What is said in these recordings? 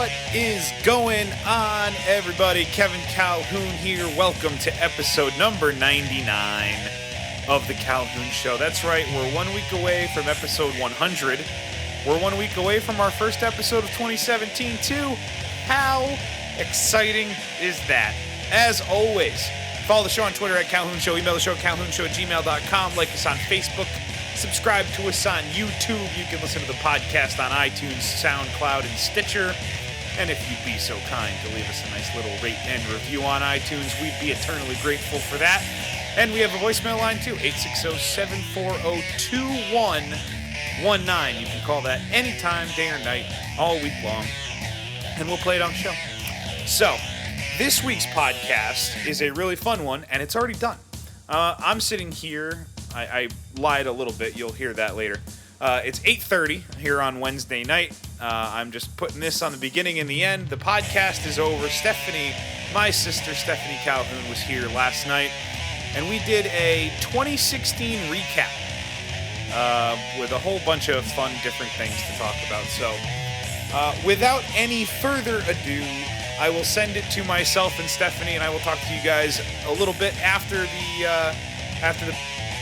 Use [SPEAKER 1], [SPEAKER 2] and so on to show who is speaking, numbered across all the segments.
[SPEAKER 1] What is going on, everybody? Kevin Calhoun here. Welcome to episode number 99 of The Calhoun Show. That's right, we're 1 week away from episode 100. We're 1 week away from our first episode of 2017, too. How exciting is that? As always, follow the show on Twitter at Calhoun Show. Email the show at calhounshow@gmail.com. Like us on Facebook. Subscribe to us on YouTube. You can listen to the podcast on iTunes, SoundCloud, and Stitcher. And if you'd be so kind to leave us a nice little rate and review on iTunes, we'd be eternally grateful for that. And we have a voicemail line too, 860-740-2119. You can call that anytime, day or night, all week long, and we'll play it on the show. So, this week's podcast is a really fun one, and it's already done. I'm sitting here. I lied a little bit. You'll hear that later. It's 8:30 here on Wednesday night. I'm just putting this on the beginning and the end. The podcast is over. Stephanie, my sister Stephanie Calhoun, was here last night, and we did a 2016 recap with a whole bunch of fun, different things to talk about. So, without any further ado, I will send it to myself and Stephanie, and I will talk to you guys a little bit after the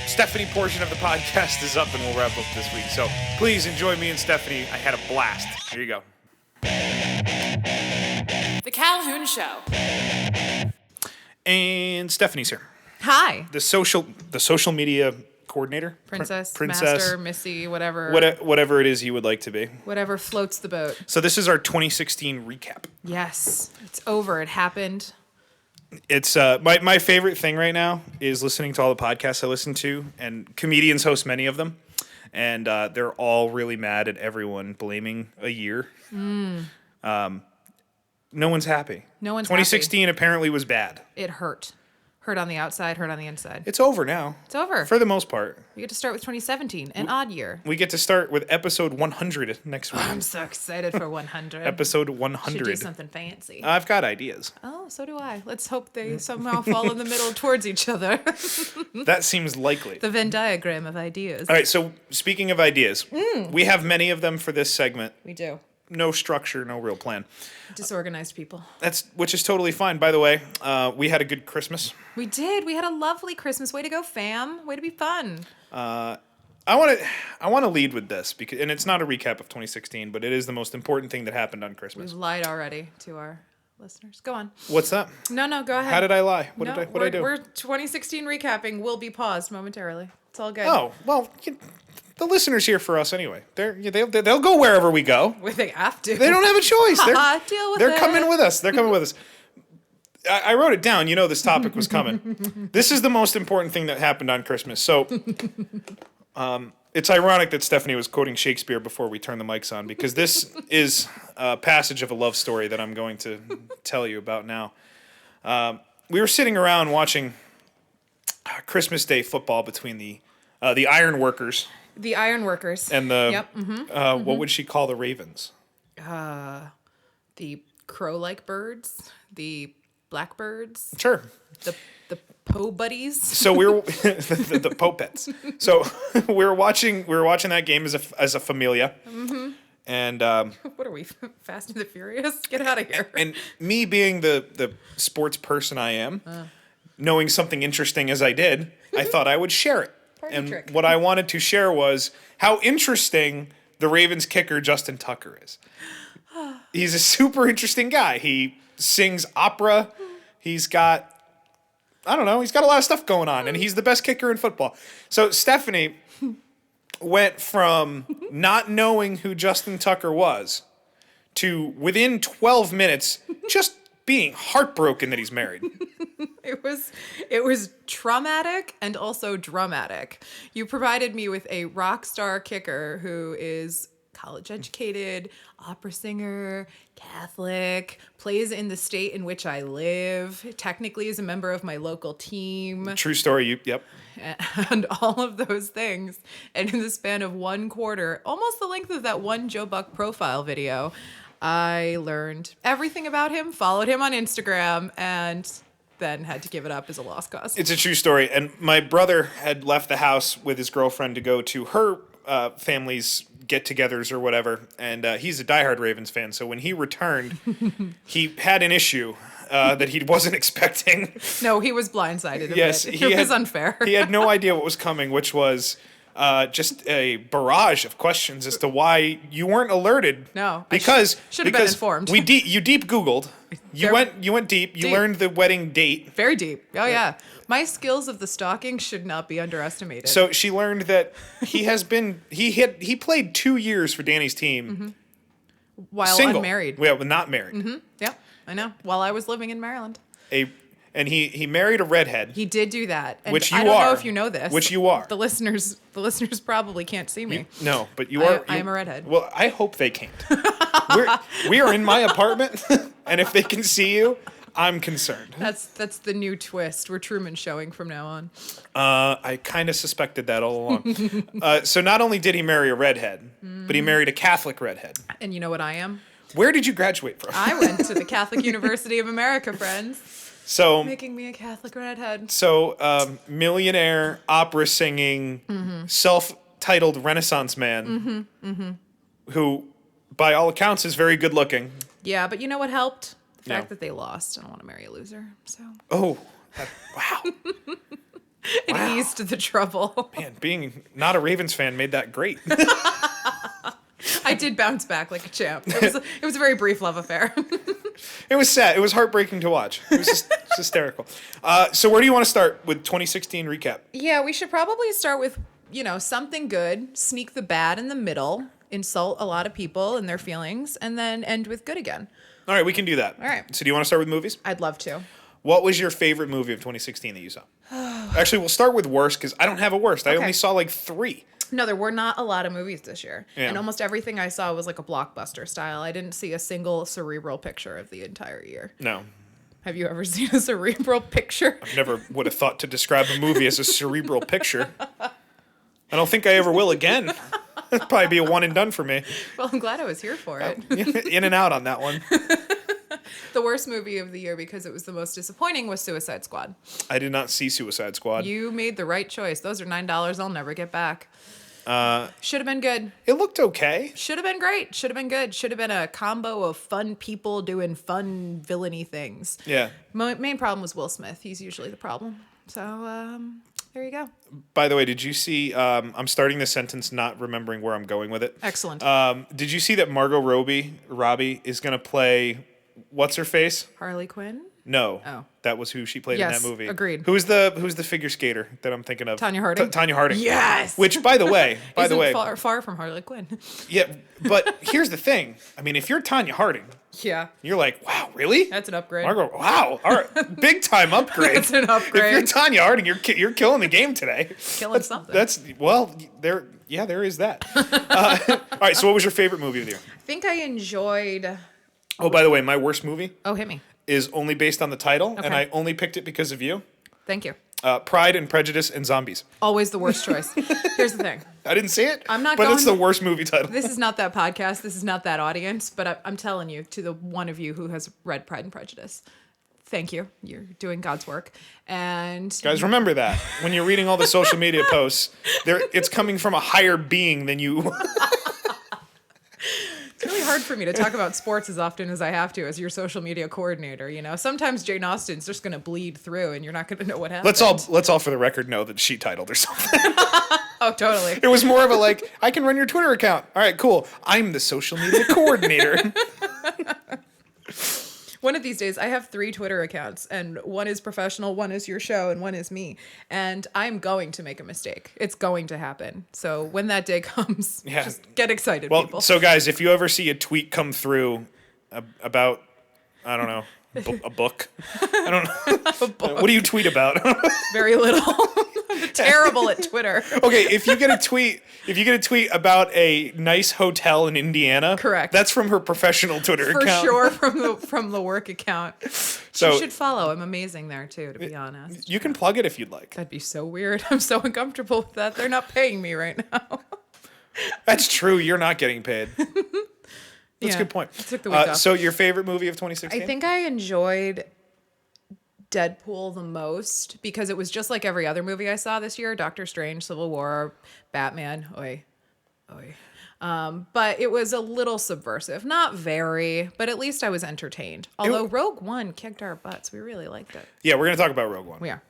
[SPEAKER 1] Stephanie portion of the podcast is up, and we'll wrap up this week. So please enjoy me and Stephanie. I had a blast. Here you go.
[SPEAKER 2] The Calhoun Show.
[SPEAKER 1] And Stephanie's here.
[SPEAKER 2] Hi.
[SPEAKER 1] The social media coordinator.
[SPEAKER 2] Princess, Master, Missy, whatever.
[SPEAKER 1] Whatever it is you would like to be.
[SPEAKER 2] Whatever floats the boat.
[SPEAKER 1] So this is our 2016 recap.
[SPEAKER 2] Yes. It's over. It happened.
[SPEAKER 1] It's my favorite thing right now is listening to all the podcasts I listen to, and comedians host many of them, and they're all really mad at everyone blaming a year. No one's happy.
[SPEAKER 2] No one's
[SPEAKER 1] 2016 apparently was bad.
[SPEAKER 2] It hurt. Hurt on the outside, hurt on the inside.
[SPEAKER 1] It's over now.
[SPEAKER 2] It's over.
[SPEAKER 1] For the most part.
[SPEAKER 2] We get to start with 2017, an odd year.
[SPEAKER 1] We get to start with episode 100 next week.
[SPEAKER 2] I'm so excited for 100.
[SPEAKER 1] Episode 100.
[SPEAKER 2] Should do something fancy.
[SPEAKER 1] I've got ideas.
[SPEAKER 2] Oh, so do I. Let's hope they somehow fall in the middle towards each other.
[SPEAKER 1] That seems likely.
[SPEAKER 2] The Venn diagram of ideas.
[SPEAKER 1] All right, so speaking of ideas, we have many of them for this segment.
[SPEAKER 2] We do.
[SPEAKER 1] No structure, no real plan.
[SPEAKER 2] Disorganized people.
[SPEAKER 1] Which is totally fine. By the way, we had a good Christmas.
[SPEAKER 2] We did. We had a lovely Christmas. Way to go, fam. Way to be fun.
[SPEAKER 1] I want to lead with this because, and it's not a recap of 2016, but it is the most important thing that happened on Christmas.
[SPEAKER 2] We've lied already to our listeners. Go on.
[SPEAKER 1] What's that?
[SPEAKER 2] No, go ahead.
[SPEAKER 1] How did I lie? What did I do?
[SPEAKER 2] We're 2016 recapping. Will be paused momentarily. It's all good.
[SPEAKER 1] Oh well. The listeners here for us anyway. They'll go wherever we go.
[SPEAKER 2] Well, they have to.
[SPEAKER 1] They don't have a choice.
[SPEAKER 2] Deal with
[SPEAKER 1] they're
[SPEAKER 2] it.
[SPEAKER 1] coming with us. They're coming with us. I wrote it down. You know this topic was coming. This is the most important thing that happened on Christmas. So, it's ironic that Stephanie was quoting Shakespeare before we turned the mics on, because this is a passage of a love story that I'm going to tell you about now. We were sitting around watching Christmas Day football between the Ironworkers.
[SPEAKER 2] The Ironworkers.
[SPEAKER 1] And the,
[SPEAKER 2] yep.
[SPEAKER 1] What would she call the Ravens?
[SPEAKER 2] The crow-like birds, the blackbirds.
[SPEAKER 1] Sure.
[SPEAKER 2] The Poe buddies.
[SPEAKER 1] So we were the Poe pets. So we were watching that game as a familia. Mm-hmm. And
[SPEAKER 2] what are we, Fast and the Furious? Get out of here.
[SPEAKER 1] And me being the sports person I am, knowing something interesting as I did, I thought I would share it. And
[SPEAKER 2] trick.
[SPEAKER 1] What I wanted to share was how interesting the Ravens kicker Justin Tucker is. He's a super interesting guy. He sings opera. He's got a lot of stuff going on, and he's the best kicker in football. So Stephanie went from not knowing who Justin Tucker was to within 12 minutes just being heartbroken that he's married.
[SPEAKER 2] It was traumatic and also dramatic. You provided me with a rock star kicker who is college educated, opera singer, Catholic, plays in the state in which I live, technically is a member of my local team.
[SPEAKER 1] True story. Yep.
[SPEAKER 2] And all of those things. And in the span of one quarter, almost the length of that one Joe Buck profile video, I learned everything about him, followed him on Instagram, and then had to give it up as a lost cause.
[SPEAKER 1] It's a true story. And my brother had left the house with his girlfriend to go to her families get-togethers or whatever, and he's a diehard Ravens fan. So when he returned, he had an issue that he wasn't expecting.
[SPEAKER 2] No, he was blindsided a
[SPEAKER 1] Yes,
[SPEAKER 2] bit.
[SPEAKER 1] he
[SPEAKER 2] It was
[SPEAKER 1] had-
[SPEAKER 2] unfair.
[SPEAKER 1] He had no idea what was coming, which was just a barrage of questions as to why you weren't alerted.
[SPEAKER 2] No, I
[SPEAKER 1] because
[SPEAKER 2] should have been informed.
[SPEAKER 1] You deep Googled. You went deep. You
[SPEAKER 2] Deep.
[SPEAKER 1] learned the wedding date.
[SPEAKER 2] Very deep. Oh, yeah. My skills of the stalking should not be underestimated.
[SPEAKER 1] So she learned that he played 2 years for Danny's team.
[SPEAKER 2] While
[SPEAKER 1] Single.
[SPEAKER 2] unmarried.
[SPEAKER 1] Yeah, but not married.
[SPEAKER 2] Yeah, I know. While I was living in Maryland.
[SPEAKER 1] And he married a redhead.
[SPEAKER 2] He did do that. And
[SPEAKER 1] Which you
[SPEAKER 2] I don't know
[SPEAKER 1] are.
[SPEAKER 2] if you know this.
[SPEAKER 1] Which you are.
[SPEAKER 2] The listeners probably can't see me.
[SPEAKER 1] No, but you are.
[SPEAKER 2] I am a redhead.
[SPEAKER 1] Well, I hope they can't. We are in my apartment, and if they can see you, I'm concerned.
[SPEAKER 2] That's the new twist. We're Truman showing from now on.
[SPEAKER 1] I kind of suspected that all along. So not only did he marry a redhead, but he married a Catholic redhead.
[SPEAKER 2] And you know what I am?
[SPEAKER 1] Where did you graduate from?
[SPEAKER 2] I went to the Catholic University of America, friends.
[SPEAKER 1] So
[SPEAKER 2] Making me a Catholic redhead.
[SPEAKER 1] Millionaire, opera singing, self-titled Renaissance man, who, by all accounts, is very good looking.
[SPEAKER 2] Yeah, but you know what helped? The
[SPEAKER 1] No.
[SPEAKER 2] fact that they lost. I don't want to marry a loser. So
[SPEAKER 1] Oh, wow.
[SPEAKER 2] it eased the trouble.
[SPEAKER 1] Man, being not a Ravens fan made that great.
[SPEAKER 2] I did bounce back like a champ. It was a very brief love affair.
[SPEAKER 1] It was sad. It was heartbreaking to watch. It was just hysterical. So where do you want to start with 2016 recap?
[SPEAKER 2] Yeah, we should probably start with, something good, sneak the bad in the middle, insult a lot of people and their feelings, and then end with good again.
[SPEAKER 1] All right, we can do that.
[SPEAKER 2] All right.
[SPEAKER 1] So do you want to start with movies?
[SPEAKER 2] I'd love to.
[SPEAKER 1] What was your favorite movie of 2016 that you saw? Actually, we'll start with worst because I don't have a worst. I
[SPEAKER 2] Okay.
[SPEAKER 1] only saw like 3.
[SPEAKER 2] No, there were not a lot of movies this year.
[SPEAKER 1] Yeah.
[SPEAKER 2] And almost everything I saw was like a blockbuster style. I didn't see a single cerebral picture of the entire year.
[SPEAKER 1] No.
[SPEAKER 2] Have you ever seen a cerebral picture?
[SPEAKER 1] Never would have thought to describe a movie as a cerebral picture. I don't think I ever will again. It'd probably be a one and done for me.
[SPEAKER 2] Well, I'm glad I was here for it.
[SPEAKER 1] In and out on that one.
[SPEAKER 2] The worst movie of the year because it was the most disappointing was Suicide Squad.
[SPEAKER 1] I did not see Suicide Squad.
[SPEAKER 2] You made the right choice. Those are $9 I'll never get back. Should have been good.
[SPEAKER 1] It looked okay.
[SPEAKER 2] Should have been great. Should have been good. Should have been a combo of fun people doing fun villainy things.
[SPEAKER 1] Yeah.
[SPEAKER 2] Main problem was Will Smith. He's usually the problem. So there you go.
[SPEAKER 1] By the way, did you see? I'm starting the sentence not remembering where I'm going with it.
[SPEAKER 2] Excellent.
[SPEAKER 1] Did you see that Margot Robbie is going to play what's her face?
[SPEAKER 2] Harley Quinn.
[SPEAKER 1] No.
[SPEAKER 2] Oh.
[SPEAKER 1] That was who she played
[SPEAKER 2] Yes,
[SPEAKER 1] in that movie.
[SPEAKER 2] agreed.
[SPEAKER 1] Who's the figure skater that I'm thinking of?
[SPEAKER 2] Tanya Harding.
[SPEAKER 1] Tanya Harding.
[SPEAKER 2] Yes.
[SPEAKER 1] Which, by the way,
[SPEAKER 2] far from Harley Quinn.
[SPEAKER 1] yeah. But here's the thing. I mean, if you're Tanya Harding,
[SPEAKER 2] Yeah.
[SPEAKER 1] you're like, wow, really?
[SPEAKER 2] That's an upgrade.
[SPEAKER 1] Margot, wow, all right, big time upgrade.
[SPEAKER 2] That's an upgrade.
[SPEAKER 1] If you're Tanya Harding, you're killing the game today.
[SPEAKER 2] Killing something.
[SPEAKER 1] That's there is that. All right, so what was your favorite movie of the year?
[SPEAKER 2] I think I enjoyed.
[SPEAKER 1] Oh, by the way, my worst movie
[SPEAKER 2] Oh, hit me.
[SPEAKER 1] is only based on the title, and
[SPEAKER 2] Okay.
[SPEAKER 1] I only picked it because of you.
[SPEAKER 2] Thank you.
[SPEAKER 1] Pride and Prejudice and Zombies.
[SPEAKER 2] Always the worst choice. Here's the thing.
[SPEAKER 1] I didn't see it.
[SPEAKER 2] I'm not
[SPEAKER 1] But it's the
[SPEAKER 2] going-
[SPEAKER 1] worst movie title.
[SPEAKER 2] This is not that podcast. This is not that audience. But I'm telling you, to the one of you who has read Pride and Prejudice, thank you. You're doing God's work. And
[SPEAKER 1] Guys, remember that when you're reading all the social media posts, it's coming from a higher being than you.
[SPEAKER 2] it's really hard for me to talk about sports as often as I have to as your social media coordinator. Sometimes Jane Austen's just going to bleed through, and you're not going to know what happened.
[SPEAKER 1] Let's all for the record know that she titled or something.
[SPEAKER 2] Oh, totally.
[SPEAKER 1] It was more of a like, I can run your Twitter account. All right, cool. I'm the social media coordinator.
[SPEAKER 2] One of these days, I have 3 Twitter accounts, and one is professional, one is your show, and one is me. And I'm going to make a mistake. It's going to happen. So when that day comes,
[SPEAKER 1] Yeah.
[SPEAKER 2] just get excited,
[SPEAKER 1] Well,
[SPEAKER 2] people.
[SPEAKER 1] so guys, if you ever see a tweet come through about, I don't know, a book. I don't know. What do you tweet about?
[SPEAKER 2] Very little. I'm terrible at Twitter.
[SPEAKER 1] Okay, if you get a tweet about a nice hotel in Indiana,
[SPEAKER 2] Correct.
[SPEAKER 1] That's from her professional Twitter
[SPEAKER 2] For
[SPEAKER 1] account.
[SPEAKER 2] sure from the work account.
[SPEAKER 1] So
[SPEAKER 2] You should follow. I'm amazing there, too, to be honest.
[SPEAKER 1] you can plug it if you'd like.
[SPEAKER 2] That'd be so weird. I'm so uncomfortable with that. They're not paying me right now.
[SPEAKER 1] That's true. You're not getting paid. That's a good point.
[SPEAKER 2] I took the week off.
[SPEAKER 1] So your favorite movie of 2016?
[SPEAKER 2] I think I enjoyed Deadpool the most because it was just like every other movie I saw this year. Doctor Strange, Civil War, Batman. Oy. But it was a little subversive. Not very, but at least I was entertained. Although Rogue One kicked our butts. We really liked it.
[SPEAKER 1] Yeah, we're going to talk about Rogue One.
[SPEAKER 2] We are.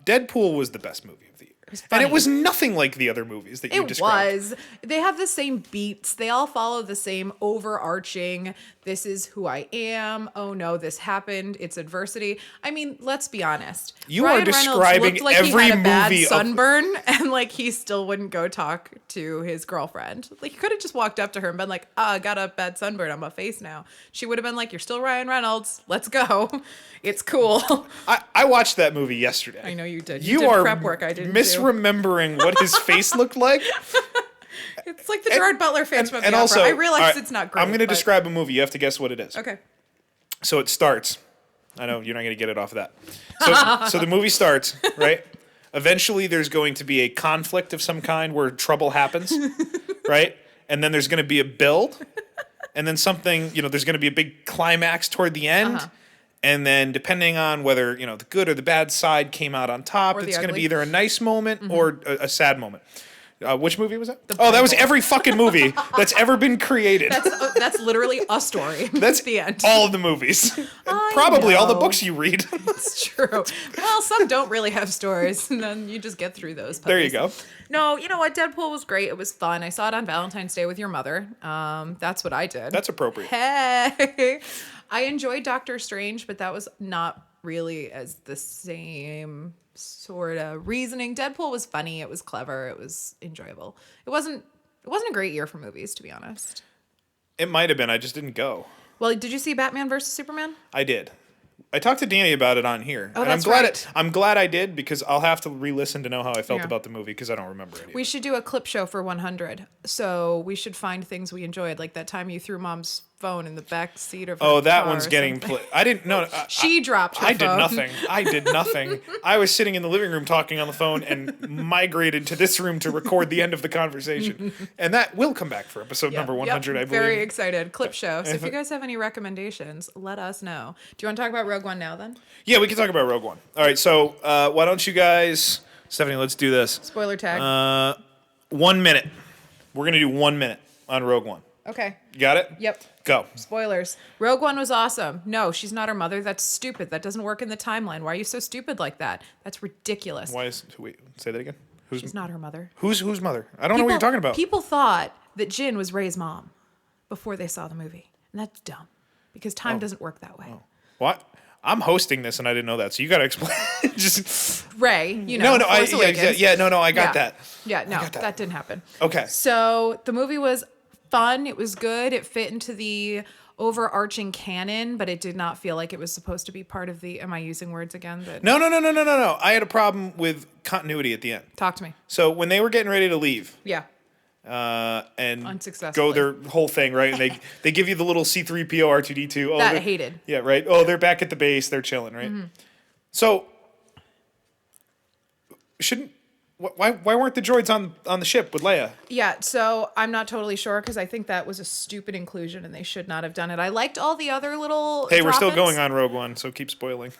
[SPEAKER 1] Deadpool was the best movie of the year. And it was nothing like the other movies that you described.
[SPEAKER 2] They have the same beats. They all follow the same overarching, this is who I am. Oh no, this happened. It's adversity. I mean, let's be honest.
[SPEAKER 1] You
[SPEAKER 2] Ryan
[SPEAKER 1] are describing
[SPEAKER 2] Reynolds looked like
[SPEAKER 1] every
[SPEAKER 2] he had a bad
[SPEAKER 1] movie
[SPEAKER 2] sunburn and like he still wouldn't go talk to his girlfriend. Like he could have just walked up to her and been like, I got a bad sunburn on my face now. She would have been like, you're still Ryan Reynolds. Let's go. It's cool.
[SPEAKER 1] I watched that movie yesterday.
[SPEAKER 2] I know you did.
[SPEAKER 1] You
[SPEAKER 2] did
[SPEAKER 1] are
[SPEAKER 2] prep work I didn't
[SPEAKER 1] misremembering what his face looked like.
[SPEAKER 2] It's like the Gerard Butler Phantom of the Opera.
[SPEAKER 1] Also,
[SPEAKER 2] I realize
[SPEAKER 1] right,
[SPEAKER 2] it's not great.
[SPEAKER 1] I'm going to describe a movie. You have to guess what it is.
[SPEAKER 2] Okay.
[SPEAKER 1] So it starts. I know you're not going to get it off of that. So the movie starts, right? Eventually there's going to be a conflict of some kind where trouble happens, right? And then there's going to be a build. And then something, there's going to be a big climax toward the end. Uh-huh. And then depending on whether, the good or the bad side came out on top, it's going to be either a nice moment or a sad moment. Which movie was that? That was every fucking movie that's ever been created.
[SPEAKER 2] That's literally a story.
[SPEAKER 1] That's
[SPEAKER 2] the end.
[SPEAKER 1] All of the movies. Probably all the books you read.
[SPEAKER 2] It's true. Well, some don't really have stories, and then you just get through those. Puppies.
[SPEAKER 1] There you go.
[SPEAKER 2] No, you know what? Deadpool was great. It was fun. I saw it on Valentine's Day with your mother. That's what I did.
[SPEAKER 1] That's appropriate.
[SPEAKER 2] Hey. I enjoyed Doctor Strange, but that was not really as the same sort of reasoning. Deadpool was funny. It was clever. It was enjoyable. It wasn't a great year for movies, to be honest.
[SPEAKER 1] It might have been. I just didn't go.
[SPEAKER 2] Well, did you see Batman versus Superman?
[SPEAKER 1] I did. I talked to Danny about it on here.
[SPEAKER 2] Oh,
[SPEAKER 1] and
[SPEAKER 2] that's right.
[SPEAKER 1] I'm glad I did because I'll have to re-listen to know how I felt about the movie because I don't remember it.
[SPEAKER 2] We should do a clip show for 100. So we should find things we enjoyed, like that time you threw Mom's phone in the back seat of her
[SPEAKER 1] that
[SPEAKER 2] car
[SPEAKER 1] one's getting I didn't know.
[SPEAKER 2] She dropped her phone.
[SPEAKER 1] I did nothing. I was sitting in the living room talking on the phone and migrated to this room to record the end of the conversation. And that will come back for episode number 100, I believe.
[SPEAKER 2] Very excited. Clip show. So if you guys have any recommendations, let us know. Do you want to talk about Rogue One now then?
[SPEAKER 1] Yeah, we can talk about Rogue One. All right, so why don't you guys... Stephanie, let's do this.
[SPEAKER 2] Spoiler tag.
[SPEAKER 1] 1 minute. We're going to do 1 minute on Rogue One.
[SPEAKER 2] Okay.
[SPEAKER 1] You got it?
[SPEAKER 2] Yep.
[SPEAKER 1] Go.
[SPEAKER 2] Spoilers. Rogue One was awesome. No, she's not her mother. That's stupid. That doesn't work in the timeline. Why are you so stupid like that? That's ridiculous.
[SPEAKER 1] Wait, say that again?
[SPEAKER 2] She's not her mother.
[SPEAKER 1] Who's mother? I don't know what you're talking about.
[SPEAKER 2] People thought that Jyn was Rey's mom before they saw the movie. And that's dumb. Because time doesn't work that way.
[SPEAKER 1] What? I'm hosting this and I didn't know that, so you got to explain. Just
[SPEAKER 2] Rey,
[SPEAKER 1] No, I got that.
[SPEAKER 2] Yeah, no, that didn't happen.
[SPEAKER 1] Okay.
[SPEAKER 2] So the movie was fun. It was good. It fit into the overarching canon, but it did not feel like it was supposed to be part of the. Am I using words again?
[SPEAKER 1] No. I had a problem with continuity at the end.
[SPEAKER 2] Talk to me.
[SPEAKER 1] So when they were getting ready to leave.
[SPEAKER 2] Yeah.
[SPEAKER 1] And go their whole thing, right? And they give you the little C-3PO R2-D2. Oh,
[SPEAKER 2] that I hated.
[SPEAKER 1] Yeah, right. Oh, they're back at the base. They're chilling, right? Mm-hmm. So, why weren't the droids on the ship with Leia?
[SPEAKER 2] Yeah, so I'm not totally sure because I think that was a stupid inclusion and they should not have done it. I liked all the other little
[SPEAKER 1] Hey, we're still going on Rogue One, so keep spoiling.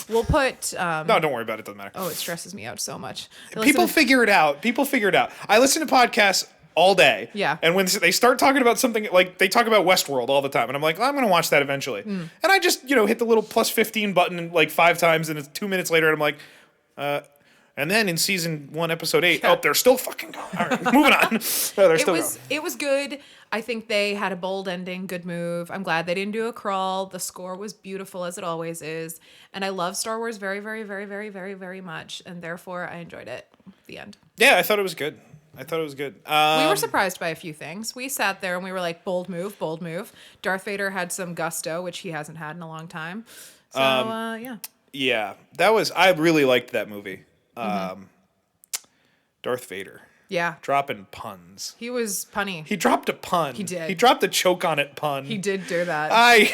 [SPEAKER 2] We'll put...
[SPEAKER 1] no, don't worry about it. It doesn't matter.
[SPEAKER 2] Oh, it stresses me out so much.
[SPEAKER 1] People figure it out. I listen to podcasts all day.
[SPEAKER 2] Yeah.
[SPEAKER 1] And when they start talking about something, like they talk about Westworld all the time, and I'm like, I'm going to watch that eventually. And I just, hit the little plus 15 button like 5 times, and it's 2 minutes later, and I'm like, and then in season 1, episode 8, they're still fucking going. All right, moving on.
[SPEAKER 2] It was good. I think they had a bold ending, good move. I'm glad they didn't do a crawl. The score was beautiful as it always is. And I love Star Wars very, very, very, very, very, very much. And therefore, I enjoyed it. The end.
[SPEAKER 1] Yeah, I thought it was good. We
[SPEAKER 2] were surprised by a few things. We sat there and we were like, bold move, bold move. Darth Vader had some gusto, which he hasn't had in a long time. So, yeah.
[SPEAKER 1] Yeah, I really liked that movie. Darth Vader.
[SPEAKER 2] Yeah.
[SPEAKER 1] Dropping puns.
[SPEAKER 2] He was punny.
[SPEAKER 1] He dropped a pun.
[SPEAKER 2] He did.
[SPEAKER 1] He dropped a choke on it pun.
[SPEAKER 2] He did do that.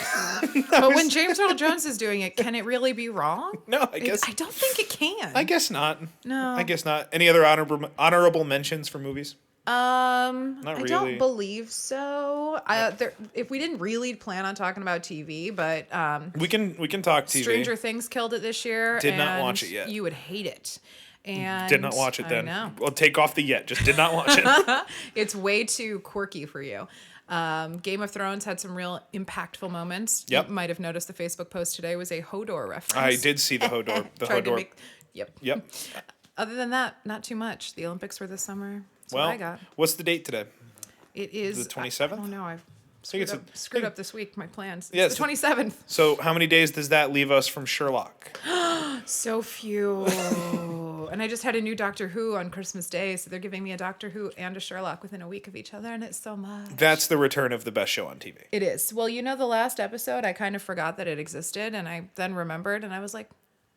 [SPEAKER 2] But when James Earl Jones is doing it, can it really be wrong?
[SPEAKER 1] No, I guess.
[SPEAKER 2] I don't think it can.
[SPEAKER 1] I guess not.
[SPEAKER 2] No.
[SPEAKER 1] I guess not. Any other honorable mentions for movies?
[SPEAKER 2] Not really. I don't believe so. If we didn't really plan on talking about TV, but
[SPEAKER 1] we can talk TV.
[SPEAKER 2] Stranger Things killed it this year.
[SPEAKER 1] Did not watch it yet.
[SPEAKER 2] You would hate it. And
[SPEAKER 1] Did not watch it then.
[SPEAKER 2] I know.
[SPEAKER 1] Well, take off the yet. Just did not watch it.
[SPEAKER 2] It's way too quirky for you. Game of Thrones had some real impactful moments.
[SPEAKER 1] Yep.
[SPEAKER 2] You might have noticed the Facebook post today was a Hodor reference.
[SPEAKER 1] I did see the Hodor.
[SPEAKER 2] Yep.
[SPEAKER 1] Yep.
[SPEAKER 2] Other than that, not too much. The Olympics were this summer. That's what
[SPEAKER 1] Well,
[SPEAKER 2] I got.
[SPEAKER 1] what's the date today?
[SPEAKER 2] It is
[SPEAKER 1] the 27th?
[SPEAKER 2] Oh no, I've
[SPEAKER 1] think
[SPEAKER 2] screwed up this week. My plans.
[SPEAKER 1] Yeah,
[SPEAKER 2] It's the 27th.
[SPEAKER 1] So how many days does that leave us from Sherlock?
[SPEAKER 2] So few. And I just had a new Doctor Who on Christmas Day, so they're giving me a Doctor Who and a Sherlock within a week of each other, and it's so much.
[SPEAKER 1] That's the return of the best show on TV.
[SPEAKER 2] It is. Well, the last episode, I kind of forgot that it existed, and I then remembered, and I was like,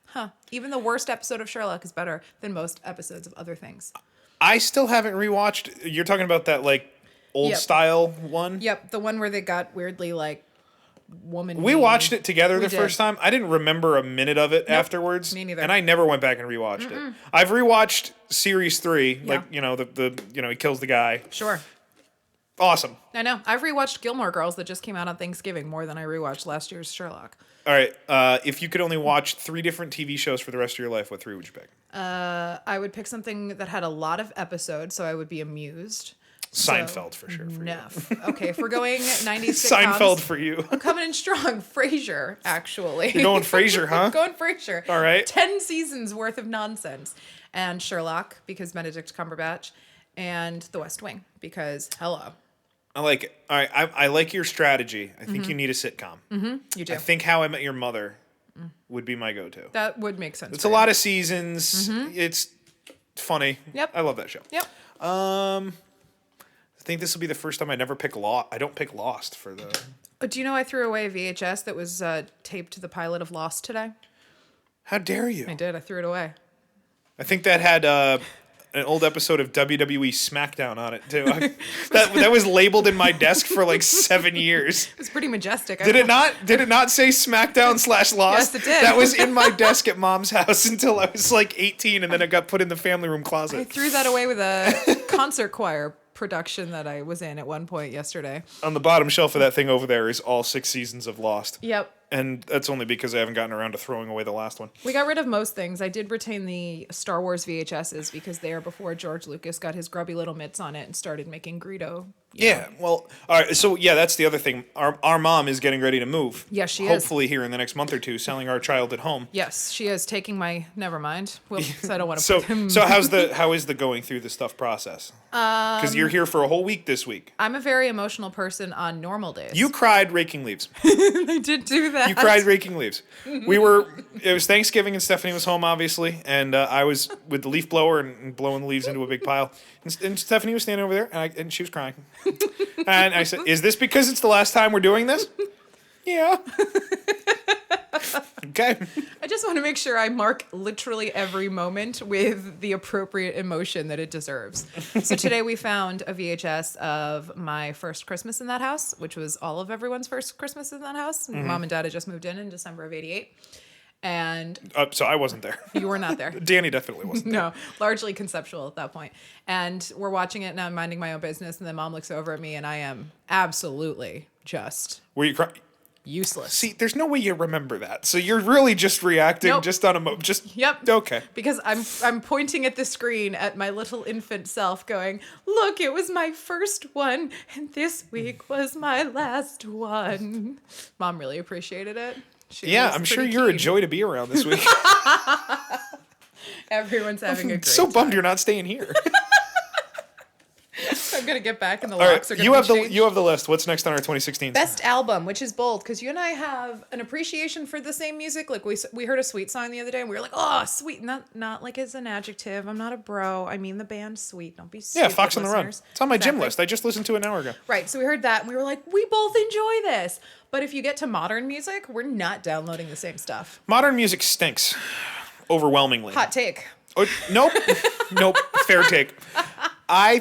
[SPEAKER 2] huh. Even the worst episode of Sherlock is better than most episodes of other things.
[SPEAKER 1] I still haven't rewatched. You're talking about that old style one?
[SPEAKER 2] Yep, the one where they got weirdly woman.
[SPEAKER 1] We watched it together the
[SPEAKER 2] did.
[SPEAKER 1] first time. I didn't remember a minute of it afterwards.
[SPEAKER 2] Me neither.
[SPEAKER 1] And I never went back and rewatched it. I've rewatched series 3, he kills the guy.
[SPEAKER 2] Sure.
[SPEAKER 1] Awesome.
[SPEAKER 2] I know. I've rewatched Gilmore Girls that just came out on Thanksgiving more than I rewatched last year's Sherlock.
[SPEAKER 1] All right. If you could only watch 3 different TV shows for the rest of your life, what 3 would you pick?
[SPEAKER 2] I would pick something that had a lot of episodes, so I would be amused.
[SPEAKER 1] Seinfeld for sure. For
[SPEAKER 2] Enough. Okay, if we're going 90s sitcoms,
[SPEAKER 1] Seinfeld for you.
[SPEAKER 2] I'm coming in strong. Frasier, actually.
[SPEAKER 1] You're going Frasier, huh?
[SPEAKER 2] I'm going Frasier.
[SPEAKER 1] All right.
[SPEAKER 2] 10 seasons worth of nonsense. And Sherlock, because Benedict Cumberbatch. And The West Wing, because hello.
[SPEAKER 1] I like it. All right. I like your strategy. I think you need a sitcom.
[SPEAKER 2] Mm-hmm. You do.
[SPEAKER 1] I think How I Met Your Mother would be my go-to.
[SPEAKER 2] That would make sense.
[SPEAKER 1] It's a lot of seasons. It's funny.
[SPEAKER 2] Yep.
[SPEAKER 1] I love that show.
[SPEAKER 2] Yep.
[SPEAKER 1] I think this will be the first time I never pick Lost. I don't pick Lost for the...
[SPEAKER 2] Do you know I threw away a VHS that was taped to the pilot of Lost today?
[SPEAKER 1] How dare you?
[SPEAKER 2] I did. I threw it away.
[SPEAKER 1] I think that had an old episode of WWE SmackDown on it, too. That was labeled in my desk for 7 years.
[SPEAKER 2] It was pretty majestic.
[SPEAKER 1] Did it not? Did it not say SmackDown/Lost?
[SPEAKER 2] Yes, it did.
[SPEAKER 1] That was in my desk at Mom's house until I was 18, and then it got put in the family room closet.
[SPEAKER 2] I threw that away with a concert choir production that I was in at one point yesterday.
[SPEAKER 1] On the bottom shelf of that thing over there is all 6 seasons of Lost.
[SPEAKER 2] Yep.
[SPEAKER 1] And that's only because I haven't gotten around to throwing away the last one.
[SPEAKER 2] We got rid of most things. I did retain the Star Wars VHSs because they are before George Lucas got his grubby little mitts on it and started making Greedo.
[SPEAKER 1] Yeah, well, all right. So, that's the other thing. Our mom is getting ready to move.
[SPEAKER 2] Yes, she is.
[SPEAKER 1] Hopefully here in the next month or two, selling our child at home.
[SPEAKER 2] Yes, she is taking my... Never mind. Well, so I don't want to
[SPEAKER 1] So,
[SPEAKER 2] put him...
[SPEAKER 1] so how is the going through the stuff process? Because you're here for a whole week this week.
[SPEAKER 2] I'm a very emotional person on normal days.
[SPEAKER 1] You cried raking leaves.
[SPEAKER 2] I did do that.
[SPEAKER 1] You cried raking leaves. It was Thanksgiving and Stephanie was home, obviously, and I was with the leaf blower and blowing the leaves into a big pile. And Stephanie was standing over there, and she was crying. And I said, "Is this because it's the last time we're doing this?" Yeah. Okay.
[SPEAKER 2] I just want to make sure I mark literally every moment with the appropriate emotion that it deserves. So today we found a VHS of my first Christmas in that house, which was all of everyone's first Christmas in that house.
[SPEAKER 1] Mm-hmm.
[SPEAKER 2] Mom and Dad had just moved in December of '88. And
[SPEAKER 1] So I wasn't there.
[SPEAKER 2] you were not there.
[SPEAKER 1] Danny definitely wasn't.
[SPEAKER 2] No, largely conceptual at that point. And we're watching it and I'm minding my own business. And then Mom looks over at me and I am absolutely just
[SPEAKER 1] Were you crying?
[SPEAKER 2] useless.
[SPEAKER 1] See, there's no way you remember that. So you're really just reacting
[SPEAKER 2] Nope.
[SPEAKER 1] just on just.
[SPEAKER 2] Yep.
[SPEAKER 1] Okay.
[SPEAKER 2] Because I'm pointing at the screen at my little infant self going, look, it was my first one and this week was my last one. Mom really appreciated it. She was
[SPEAKER 1] I'm sure
[SPEAKER 2] pretty
[SPEAKER 1] you're a
[SPEAKER 2] keen.
[SPEAKER 1] joy to be around this week.
[SPEAKER 2] Everyone's having a great
[SPEAKER 1] So bummed
[SPEAKER 2] time.
[SPEAKER 1] you're not staying here.
[SPEAKER 2] I'm going to get back and the
[SPEAKER 1] All right,
[SPEAKER 2] locks are going
[SPEAKER 1] you
[SPEAKER 2] to
[SPEAKER 1] have
[SPEAKER 2] be changed.
[SPEAKER 1] you have the list. What's next on our 2016?
[SPEAKER 2] Best album, which is bold, because you and I have an appreciation for the same music. Like we heard a Sweet song the other day, and we were like, "Oh, Sweet!" Not like as an adjective. I'm not a bro. I mean the band Sweet. Don't be stupid,
[SPEAKER 1] Yeah, Fox on the Run.
[SPEAKER 2] listeners.
[SPEAKER 1] It's on my gym
[SPEAKER 2] Exactly.
[SPEAKER 1] list. I just listened to it an hour ago.
[SPEAKER 2] Right. So we heard that, and we were like, "We both enjoy this." But if you get to modern music, we're not downloading the same stuff.
[SPEAKER 1] Modern music stinks, overwhelmingly.
[SPEAKER 2] Hot take.
[SPEAKER 1] Oh, nope, nope. Fair take. I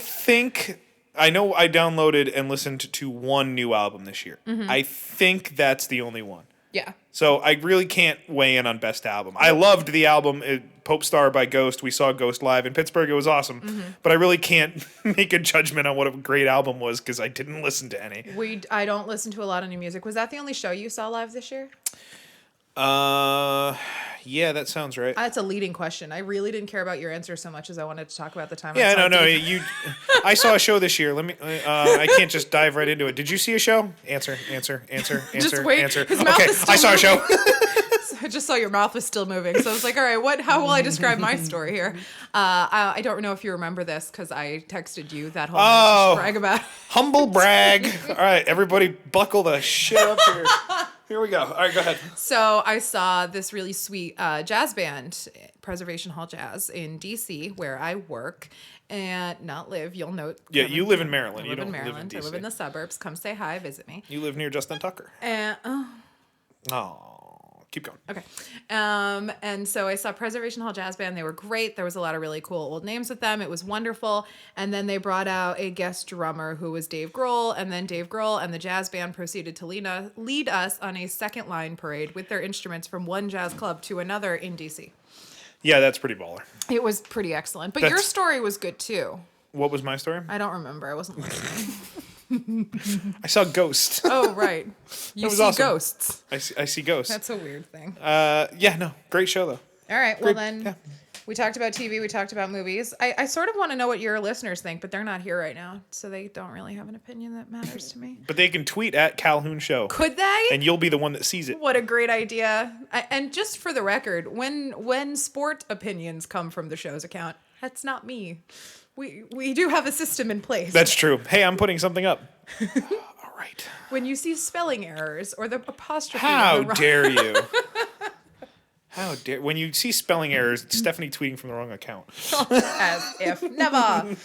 [SPEAKER 1] know I downloaded and listened to one new album this year.
[SPEAKER 2] Mm-hmm.
[SPEAKER 1] I think that's the only one.
[SPEAKER 2] Yeah.
[SPEAKER 1] So I really can't weigh in on best album. I loved the album Pope Star by Ghost. We saw Ghost live in Pittsburgh. It was awesome. Mm-hmm. But I really can't make a judgment on what a great album was because I didn't listen to any.
[SPEAKER 2] I don't listen to a lot of new music. Was that the only show you saw live this year?
[SPEAKER 1] Yeah, that sounds right.
[SPEAKER 2] That's a leading question. I really didn't care about your answer so much as I wanted to talk about the time.
[SPEAKER 1] Yeah,
[SPEAKER 2] I saw
[SPEAKER 1] no.
[SPEAKER 2] Dave.
[SPEAKER 1] I saw a show this year. Let me. I can't just dive right into it. Did you see a show? Answer.
[SPEAKER 2] Just wait.
[SPEAKER 1] Answer.
[SPEAKER 2] His mouth
[SPEAKER 1] Okay,
[SPEAKER 2] is still
[SPEAKER 1] I saw a show.
[SPEAKER 2] I just saw your mouth was still moving, so I was like, all right, how will I describe my story here? I don't know if you remember this because I texted you that whole night to brag about.
[SPEAKER 1] Humble brag. All right, everybody, buckle the shit up here. Here we go. All right, go ahead.
[SPEAKER 2] So I saw this really sweet jazz band, Preservation Hall Jazz, in D.C., where I work and not live. You'll note.
[SPEAKER 1] Yeah, you live in Maryland.
[SPEAKER 2] I live in Maryland. I live in the suburbs. Come say hi, visit me.
[SPEAKER 1] You live near Justin Tucker.
[SPEAKER 2] And
[SPEAKER 1] keep going.
[SPEAKER 2] Okay. And so I saw Preservation Hall Jazz Band. They were great. There was a lot of really cool old names with them. It was wonderful. And then they brought out a guest drummer who was Dave Grohl. And then Dave Grohl and the jazz band proceeded to lead us on a second line parade with their instruments from one jazz club to another in D.C.
[SPEAKER 1] Yeah, that's pretty baller.
[SPEAKER 2] It was pretty excellent. But your story was good too.
[SPEAKER 1] What was my story?
[SPEAKER 2] I don't remember. I wasn't listening.
[SPEAKER 1] I saw Ghost.
[SPEAKER 2] Oh, right. You see
[SPEAKER 1] awesome.
[SPEAKER 2] Ghosts.
[SPEAKER 1] I see Ghosts.
[SPEAKER 2] That's a weird thing.
[SPEAKER 1] Yeah, no. Great show, though.
[SPEAKER 2] All right. Well,
[SPEAKER 1] Great,
[SPEAKER 2] then
[SPEAKER 1] yeah.
[SPEAKER 2] we talked about TV. We talked about movies. I sort of want to know what your listeners think, but they're not here right now, so they don't really have an opinion that matters to me.
[SPEAKER 1] But they can tweet at Calhoun Show.
[SPEAKER 2] Could they?
[SPEAKER 1] And you'll be the one that sees it.
[SPEAKER 2] What a great idea. And just for the record, when sport opinions come from the show's account, that's not me. We do have a system in place.
[SPEAKER 1] That's true. Hey, I'm putting something up. All right.
[SPEAKER 2] When you see spelling errors or the apostrophe.
[SPEAKER 1] How dare you? How dare... When you see spelling errors, it's Stephanie tweeting from the wrong account.
[SPEAKER 2] As if. Never.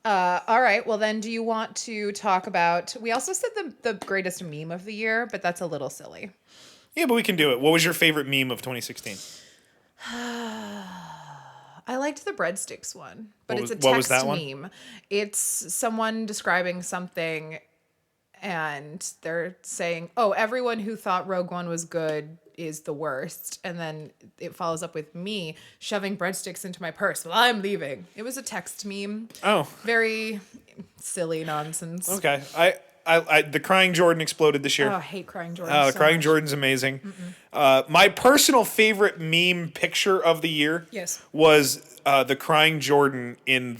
[SPEAKER 2] All right. Well, then, do you want to talk about... We also said the greatest meme of the year, but that's a little silly.
[SPEAKER 1] Yeah, but we can do it. What was your favorite meme of 2016?
[SPEAKER 2] I liked the breadsticks one, but it's a
[SPEAKER 1] what was
[SPEAKER 2] text
[SPEAKER 1] that one?
[SPEAKER 2] meme. It's someone describing something, and they're saying, "Oh, everyone who thought Rogue One was good is the worst," and then it follows up with me shoving breadsticks into my purse while I'm leaving. It was a text meme.
[SPEAKER 1] Oh,
[SPEAKER 2] Very silly nonsense.
[SPEAKER 1] okay. The Crying Jordan exploded this year.
[SPEAKER 2] Oh, I hate Crying Jordan.
[SPEAKER 1] Oh,
[SPEAKER 2] so
[SPEAKER 1] Crying
[SPEAKER 2] much.
[SPEAKER 1] Jordan's amazing. My personal favorite meme picture of the year was the Crying Jordan in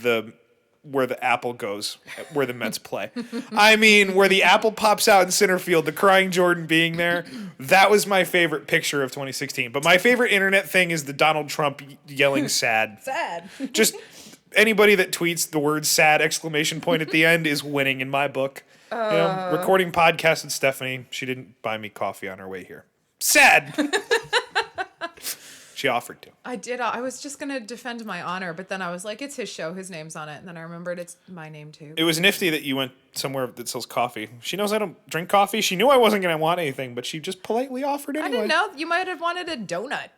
[SPEAKER 1] where the apple goes, where the Mets play. I mean, where the apple pops out in center field, the Crying Jordan being there. That was my favorite picture of 2016. But my favorite internet thing is the Donald Trump yelling sad.
[SPEAKER 2] Sad.
[SPEAKER 1] Just anybody that tweets the word sad exclamation point at the end is winning in my book. Recording podcast with Stephanie. She didn't buy me coffee on her way here. Sad. She offered to.
[SPEAKER 2] I did. I was just going to defend my honor, but then I was like, it's his show. His name's on it. And then I remembered it's my name too.
[SPEAKER 1] It was nifty that you went somewhere that sells coffee. She knows I don't drink coffee. She knew I wasn't going to want anything, but she just politely offered anyway.
[SPEAKER 2] I didn't know. You might have wanted a donut.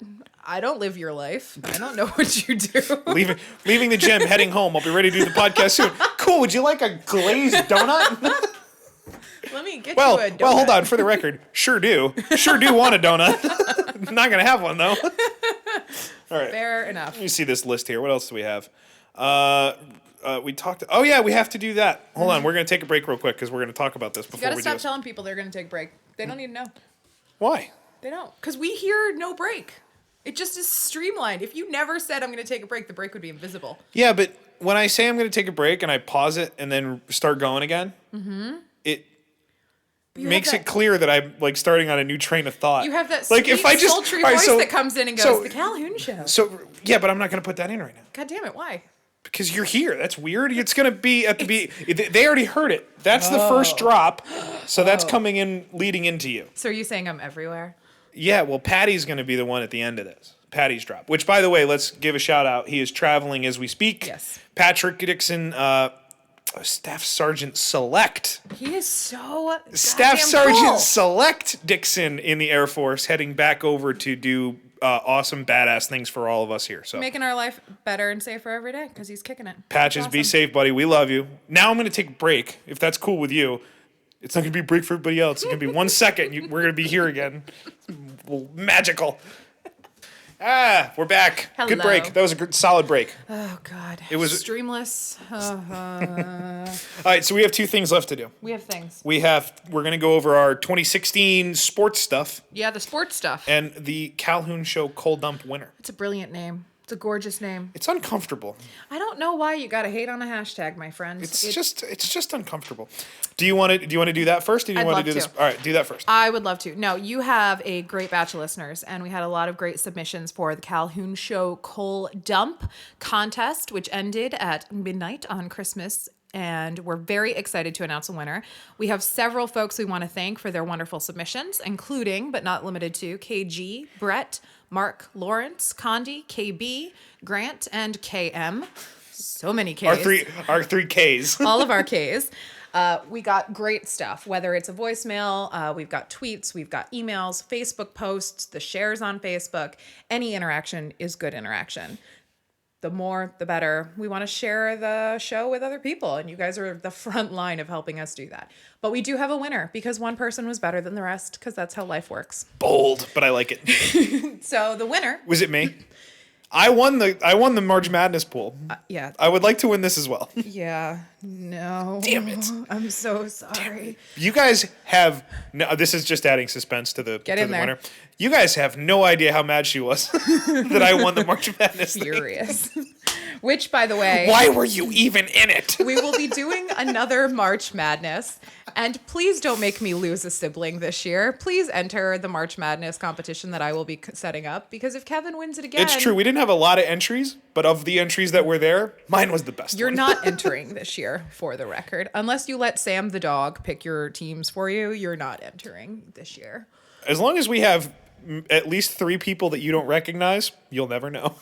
[SPEAKER 2] I don't live your life. I don't know what you do.
[SPEAKER 1] Leaving the gym, heading home. I'll be ready to do the podcast soon. Cool. Would you like a glazed donut?
[SPEAKER 2] Let me get you a donut.
[SPEAKER 1] Well, hold on. For the record, sure do want a donut. Not going to have one, though. All right.
[SPEAKER 2] Fair enough.
[SPEAKER 1] Let me see this list here. What else do we have? We talked... Oh, yeah, we have to do that. Hold on. We're going to take a break real quick because we're going to talk about this before
[SPEAKER 2] You gotta
[SPEAKER 1] we
[SPEAKER 2] stop
[SPEAKER 1] do
[SPEAKER 2] telling people they're gonna take a break. They don't need to know.
[SPEAKER 1] Why?
[SPEAKER 2] They don't. Because we hear no break. It just is streamlined. If you never said I'm gonna take a break, the break would be invisible.
[SPEAKER 1] Yeah, but when I say I'm going to take a break and I pause it and then start going again, it makes it clear that I'm like starting on a new train of thought.
[SPEAKER 2] You have that
[SPEAKER 1] like
[SPEAKER 2] sweet,
[SPEAKER 1] if I just
[SPEAKER 2] sultry
[SPEAKER 1] all right,
[SPEAKER 2] voice
[SPEAKER 1] so-
[SPEAKER 2] that comes in and goes, the Calhoun Show.
[SPEAKER 1] So yeah, but I'm not going to put that in right now.
[SPEAKER 2] God damn it, why?
[SPEAKER 1] Because you're here. That's weird. It's going to be at the they already heard it. That's the first drop. So that's coming in, leading into you.
[SPEAKER 2] So are you saying I'm everywhere?
[SPEAKER 1] Yeah, well, Patty's going to be the one at the end of this. Patty's drop. Which, by the way, let's give a shout out. He is traveling as we speak.
[SPEAKER 2] Yes.
[SPEAKER 1] Patrick Dixon, Staff Sergeant Select.
[SPEAKER 2] He is so
[SPEAKER 1] Staff
[SPEAKER 2] goddamn
[SPEAKER 1] Sergeant
[SPEAKER 2] cool.
[SPEAKER 1] Select Dixon in the Air Force, heading back over to do awesome, badass things for all of us here. So,
[SPEAKER 2] Making our life better and safer every day because he's kicking it.
[SPEAKER 1] Patches, be safe, buddy. We love you. Now I'm going to take a break, if that's cool with you. It's not going to be a break for everybody else. It's going to be 1 second. We're going to be here again. Magical. We're back. Good
[SPEAKER 2] Hello.
[SPEAKER 1] break. That was a good, solid break.
[SPEAKER 2] Oh God.
[SPEAKER 1] It was
[SPEAKER 2] streamless.
[SPEAKER 1] All right, so we have two things left to do.
[SPEAKER 2] We have things.
[SPEAKER 1] We're going to go over our 2016 sports stuff
[SPEAKER 2] Yeah, the sports stuff.
[SPEAKER 1] and the Calhoun Show Cold Dump winner.
[SPEAKER 2] It's a brilliant name. It's a gorgeous name.
[SPEAKER 1] It's uncomfortable.
[SPEAKER 2] I don't know why you gotta hate on a hashtag, my friends.
[SPEAKER 1] It's just uncomfortable. Do you want to do that first, or do you
[SPEAKER 2] I'd
[SPEAKER 1] want
[SPEAKER 2] love
[SPEAKER 1] to do this?
[SPEAKER 2] to.
[SPEAKER 1] All right, do that first.
[SPEAKER 2] I would love to. No, you have a great batch of listeners, and we had a lot of great submissions for the Calhoun Show Coal Dump contest, which ended at midnight on Christmas. And we're very excited to announce a winner. We have several folks we want to thank for their wonderful submissions, including, but not limited to, KG, Brett, Mark, Lawrence, Condi, KB, Grant, and KM. So many Ks.
[SPEAKER 1] Our three Ks.
[SPEAKER 2] All of our Ks. We got great stuff, whether it's a voicemail, we've got tweets, we've got emails, Facebook posts, the shares on Facebook. Any interaction is good interaction. The more, the better. We want to share the show with other people, and you guys are the front line of helping us do that. But we do have a winner because one person was better than the rest, because that's how life works.
[SPEAKER 1] Bold, but I like it.
[SPEAKER 2] So the winner,
[SPEAKER 1] Was it me? I won the March Madness pool.
[SPEAKER 2] yeah,
[SPEAKER 1] I would like to win this as well.
[SPEAKER 2] yeah, no,
[SPEAKER 1] Damn it.
[SPEAKER 2] I'm so sorry.
[SPEAKER 1] You guys have no. This is just adding suspense to the
[SPEAKER 2] Get
[SPEAKER 1] to
[SPEAKER 2] in
[SPEAKER 1] the
[SPEAKER 2] there.
[SPEAKER 1] winner. You guys have no idea how mad she was that I won the March Madness thing.
[SPEAKER 2] Furious. Which, by the way,
[SPEAKER 1] Why were you even in it?
[SPEAKER 2] we will be doing another March Madness. And please don't make me lose a sibling this year. Please enter the March Madness competition that I will be setting up, because if Kevin wins it again...
[SPEAKER 1] It's true. We didn't have a lot of entries, but of the entries that were there, mine was the best
[SPEAKER 2] You're
[SPEAKER 1] one.
[SPEAKER 2] not entering this year, for the record. Unless you let Sam the dog pick your teams for you, you're not entering this year.
[SPEAKER 1] As long as we have at least 3 people that you don't recognize, you'll never know.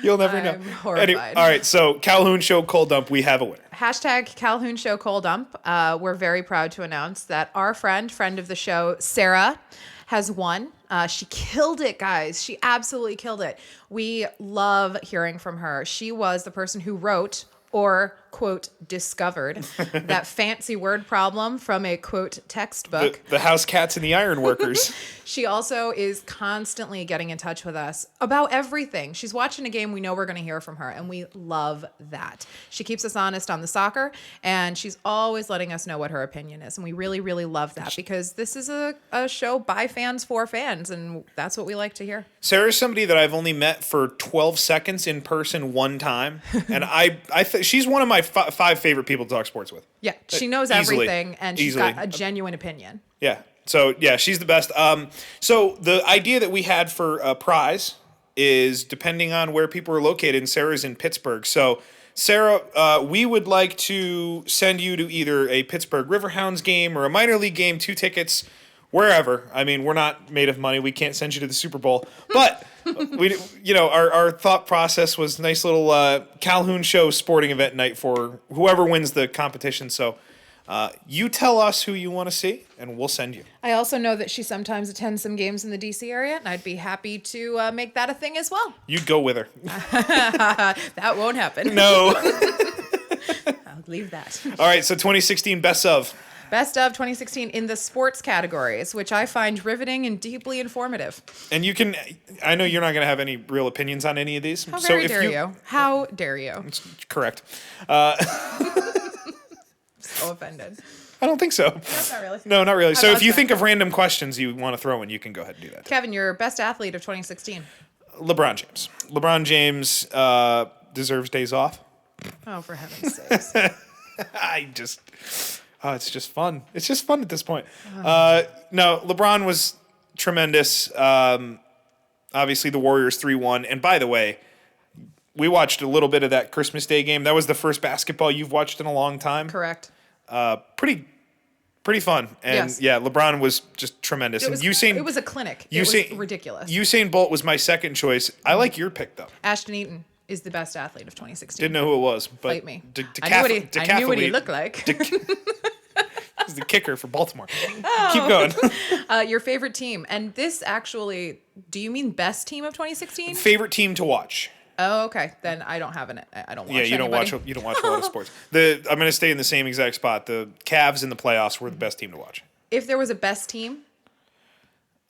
[SPEAKER 1] You'll never know.
[SPEAKER 2] I'm horrified.
[SPEAKER 1] All right, so Calhoun Show Cold Dump, we have a winner.
[SPEAKER 2] Hashtag Calhoun Show Coal Dump. We're very proud to announce that our friend of the show, Sarah, has won. She killed it, guys. She absolutely killed it. We love hearing from her. She was the person who wrote, or, quote, discovered that fancy word problem from a, quote, textbook.
[SPEAKER 1] The house cats and the iron workers.
[SPEAKER 2] She also is constantly getting in touch with us about everything. She's watching a game. We know we're going to hear from her, and we love that. She keeps us honest on the soccer, and she's always letting us know what her opinion is. And we really, really love that, because this is a show by fans for fans, and that's what we like to hear.
[SPEAKER 1] Sarah's somebody that I've only met for 12 seconds in person one time, and she's one of my 5 favorite people to talk sports with.
[SPEAKER 2] Yeah, she knows
[SPEAKER 1] Easily.
[SPEAKER 2] everything, and she's
[SPEAKER 1] Easily.
[SPEAKER 2] got a genuine opinion.
[SPEAKER 1] Yeah. So, yeah, she's the best. So the idea that we had for a prize is depending on where people are located, and Sarah's in Pittsburgh. So, Sarah, we would like to send you to either a Pittsburgh Riverhounds game or a minor league game, 2 tickets, wherever. I mean, we're not made of money. We can't send you to the Super Bowl. But, our thought process was nice little Calhoun Show sporting event night for whoever wins the competition. So, you tell us who you want to see, and we'll send you.
[SPEAKER 2] I also know that she sometimes attends some games in the DC area, and I'd be happy to make that a thing as well.
[SPEAKER 1] You'd go with her.
[SPEAKER 2] That won't happen.
[SPEAKER 1] No.
[SPEAKER 2] I'll leave that.
[SPEAKER 1] All right, so 2016 best of.
[SPEAKER 2] Best of 2016 in the sports categories, which I find riveting and deeply informative.
[SPEAKER 1] And you can, I know you're not going to have any real opinions on any of these.
[SPEAKER 2] How dare you? How dare you?
[SPEAKER 1] Correct.
[SPEAKER 2] So offended.
[SPEAKER 1] I don't think so.
[SPEAKER 2] That's not really.
[SPEAKER 1] No, not really. So if
[SPEAKER 2] about
[SPEAKER 1] you
[SPEAKER 2] that?
[SPEAKER 1] think of random questions you want to throw in, you can go ahead and do that.
[SPEAKER 2] Kevin, your best athlete of 2016.
[SPEAKER 1] LeBron James. LeBron James deserves days off.
[SPEAKER 2] Oh, for heaven's sakes.
[SPEAKER 1] It's just fun. It's just fun at this point. No, LeBron was tremendous. Obviously, the Warriors 3-1. And by the way, we watched a little bit of that Christmas Day game. That was the first basketball you've watched in a long time.
[SPEAKER 2] Correct.
[SPEAKER 1] Pretty fun. And
[SPEAKER 2] Yes.
[SPEAKER 1] yeah, LeBron was just tremendous.
[SPEAKER 2] It was a clinic. It was ridiculous.
[SPEAKER 1] Usain Bolt was my second choice. I like your pick, though.
[SPEAKER 2] Ashton Eaton is the best athlete of 2016.
[SPEAKER 1] Didn't know who it was, but
[SPEAKER 2] Fight me. I knew what he looked like.
[SPEAKER 1] He's the kicker for Baltimore. Keep going.
[SPEAKER 2] Your favorite team. And this actually, do you mean best team of 2016?
[SPEAKER 1] Favorite team to watch.
[SPEAKER 2] Oh, okay. Then I don't have I don't watch
[SPEAKER 1] Yeah, you don't watch a lot of sports. I'm going to stay in the same exact spot. The Cavs in the playoffs were the best team to watch.
[SPEAKER 2] If there was a best team,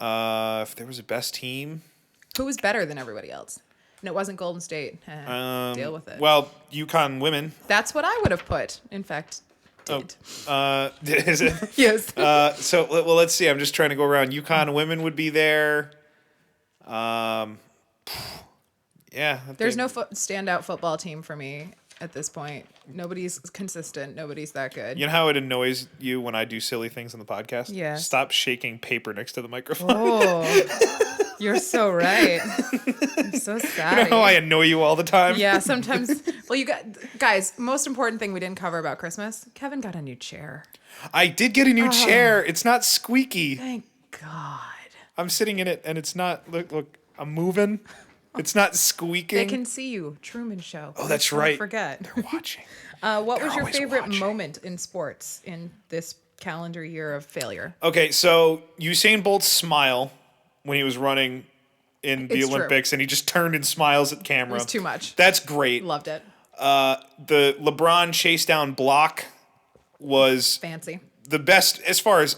[SPEAKER 1] If there was a best team.
[SPEAKER 2] Who was better than everybody else? And it wasn't Golden State. Deal with it.
[SPEAKER 1] Well, UConn women.
[SPEAKER 2] That's what I would have put. In fact, did.
[SPEAKER 1] Is it?
[SPEAKER 2] Yes.
[SPEAKER 1] So, well, let's see. I'm just trying to go around. UConn women would be there. Yeah.
[SPEAKER 2] There's no standout football team for me at this point. Nobody's consistent. Nobody's that good.
[SPEAKER 1] You know how it annoys you when I do silly things on the podcast?
[SPEAKER 2] Yeah.
[SPEAKER 1] Stop shaking paper next to the microphone.
[SPEAKER 2] Oh, you're so right. I'm so sorry.
[SPEAKER 1] You know how I annoy you all the time?
[SPEAKER 2] Yeah, sometimes. Well, guys, most important thing we didn't cover about Christmas, Kevin got a new chair.
[SPEAKER 1] I did get a new chair. It's not squeaky.
[SPEAKER 2] Thank God.
[SPEAKER 1] I'm sitting in it and it's not, look, I'm moving. It's not squeaking.
[SPEAKER 2] They can see you. Truman Show.
[SPEAKER 1] Oh, that's
[SPEAKER 2] Don't
[SPEAKER 1] right.
[SPEAKER 2] Forget.
[SPEAKER 1] They're watching.
[SPEAKER 2] What was your
[SPEAKER 1] always
[SPEAKER 2] favorite
[SPEAKER 1] watching.
[SPEAKER 2] moment in sports in this calendar year of failure?
[SPEAKER 1] Okay, so Usain Bolt's smile when he was running in the
[SPEAKER 2] It's true.
[SPEAKER 1] Olympics and he just turned and smiles at camera.
[SPEAKER 2] It was too much.
[SPEAKER 1] That's great.
[SPEAKER 2] Loved it.
[SPEAKER 1] The LeBron chase down block was
[SPEAKER 2] Fancy.
[SPEAKER 1] the best as far as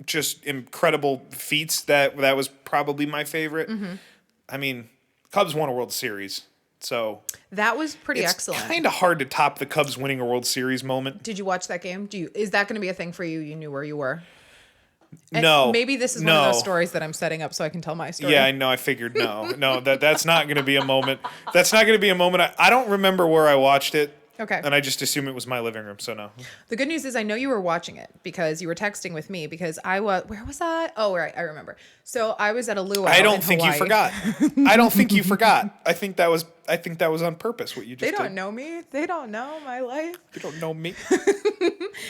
[SPEAKER 1] just incredible feats. That was probably my favorite.
[SPEAKER 2] Mm-hmm.
[SPEAKER 1] I mean, Cubs won a World Series, so
[SPEAKER 2] That was pretty
[SPEAKER 1] it's
[SPEAKER 2] excellent.
[SPEAKER 1] kind of hard to top the Cubs winning a World Series moment.
[SPEAKER 2] Did you watch that game? Is that going to be a thing for you? You knew where you were? And
[SPEAKER 1] No.
[SPEAKER 2] Maybe this is one of those stories that I'm setting up so I can tell my story.
[SPEAKER 1] Yeah, I know. I figured no, that's not going to be a moment. That's not going to be a moment. I don't remember where I watched it.
[SPEAKER 2] Okay.
[SPEAKER 1] And I just assume it was my living room, so no.
[SPEAKER 2] The good news is I know you were watching it because you were texting with me because where was I? Oh, right. I remember. So I was at a luau
[SPEAKER 1] I don't
[SPEAKER 2] in
[SPEAKER 1] think
[SPEAKER 2] Hawaii.
[SPEAKER 1] you forgot. I don't think you forgot. I think that was on purpose what you just
[SPEAKER 2] They
[SPEAKER 1] did.
[SPEAKER 2] don't know me. They don't know my life.
[SPEAKER 1] You don't know me.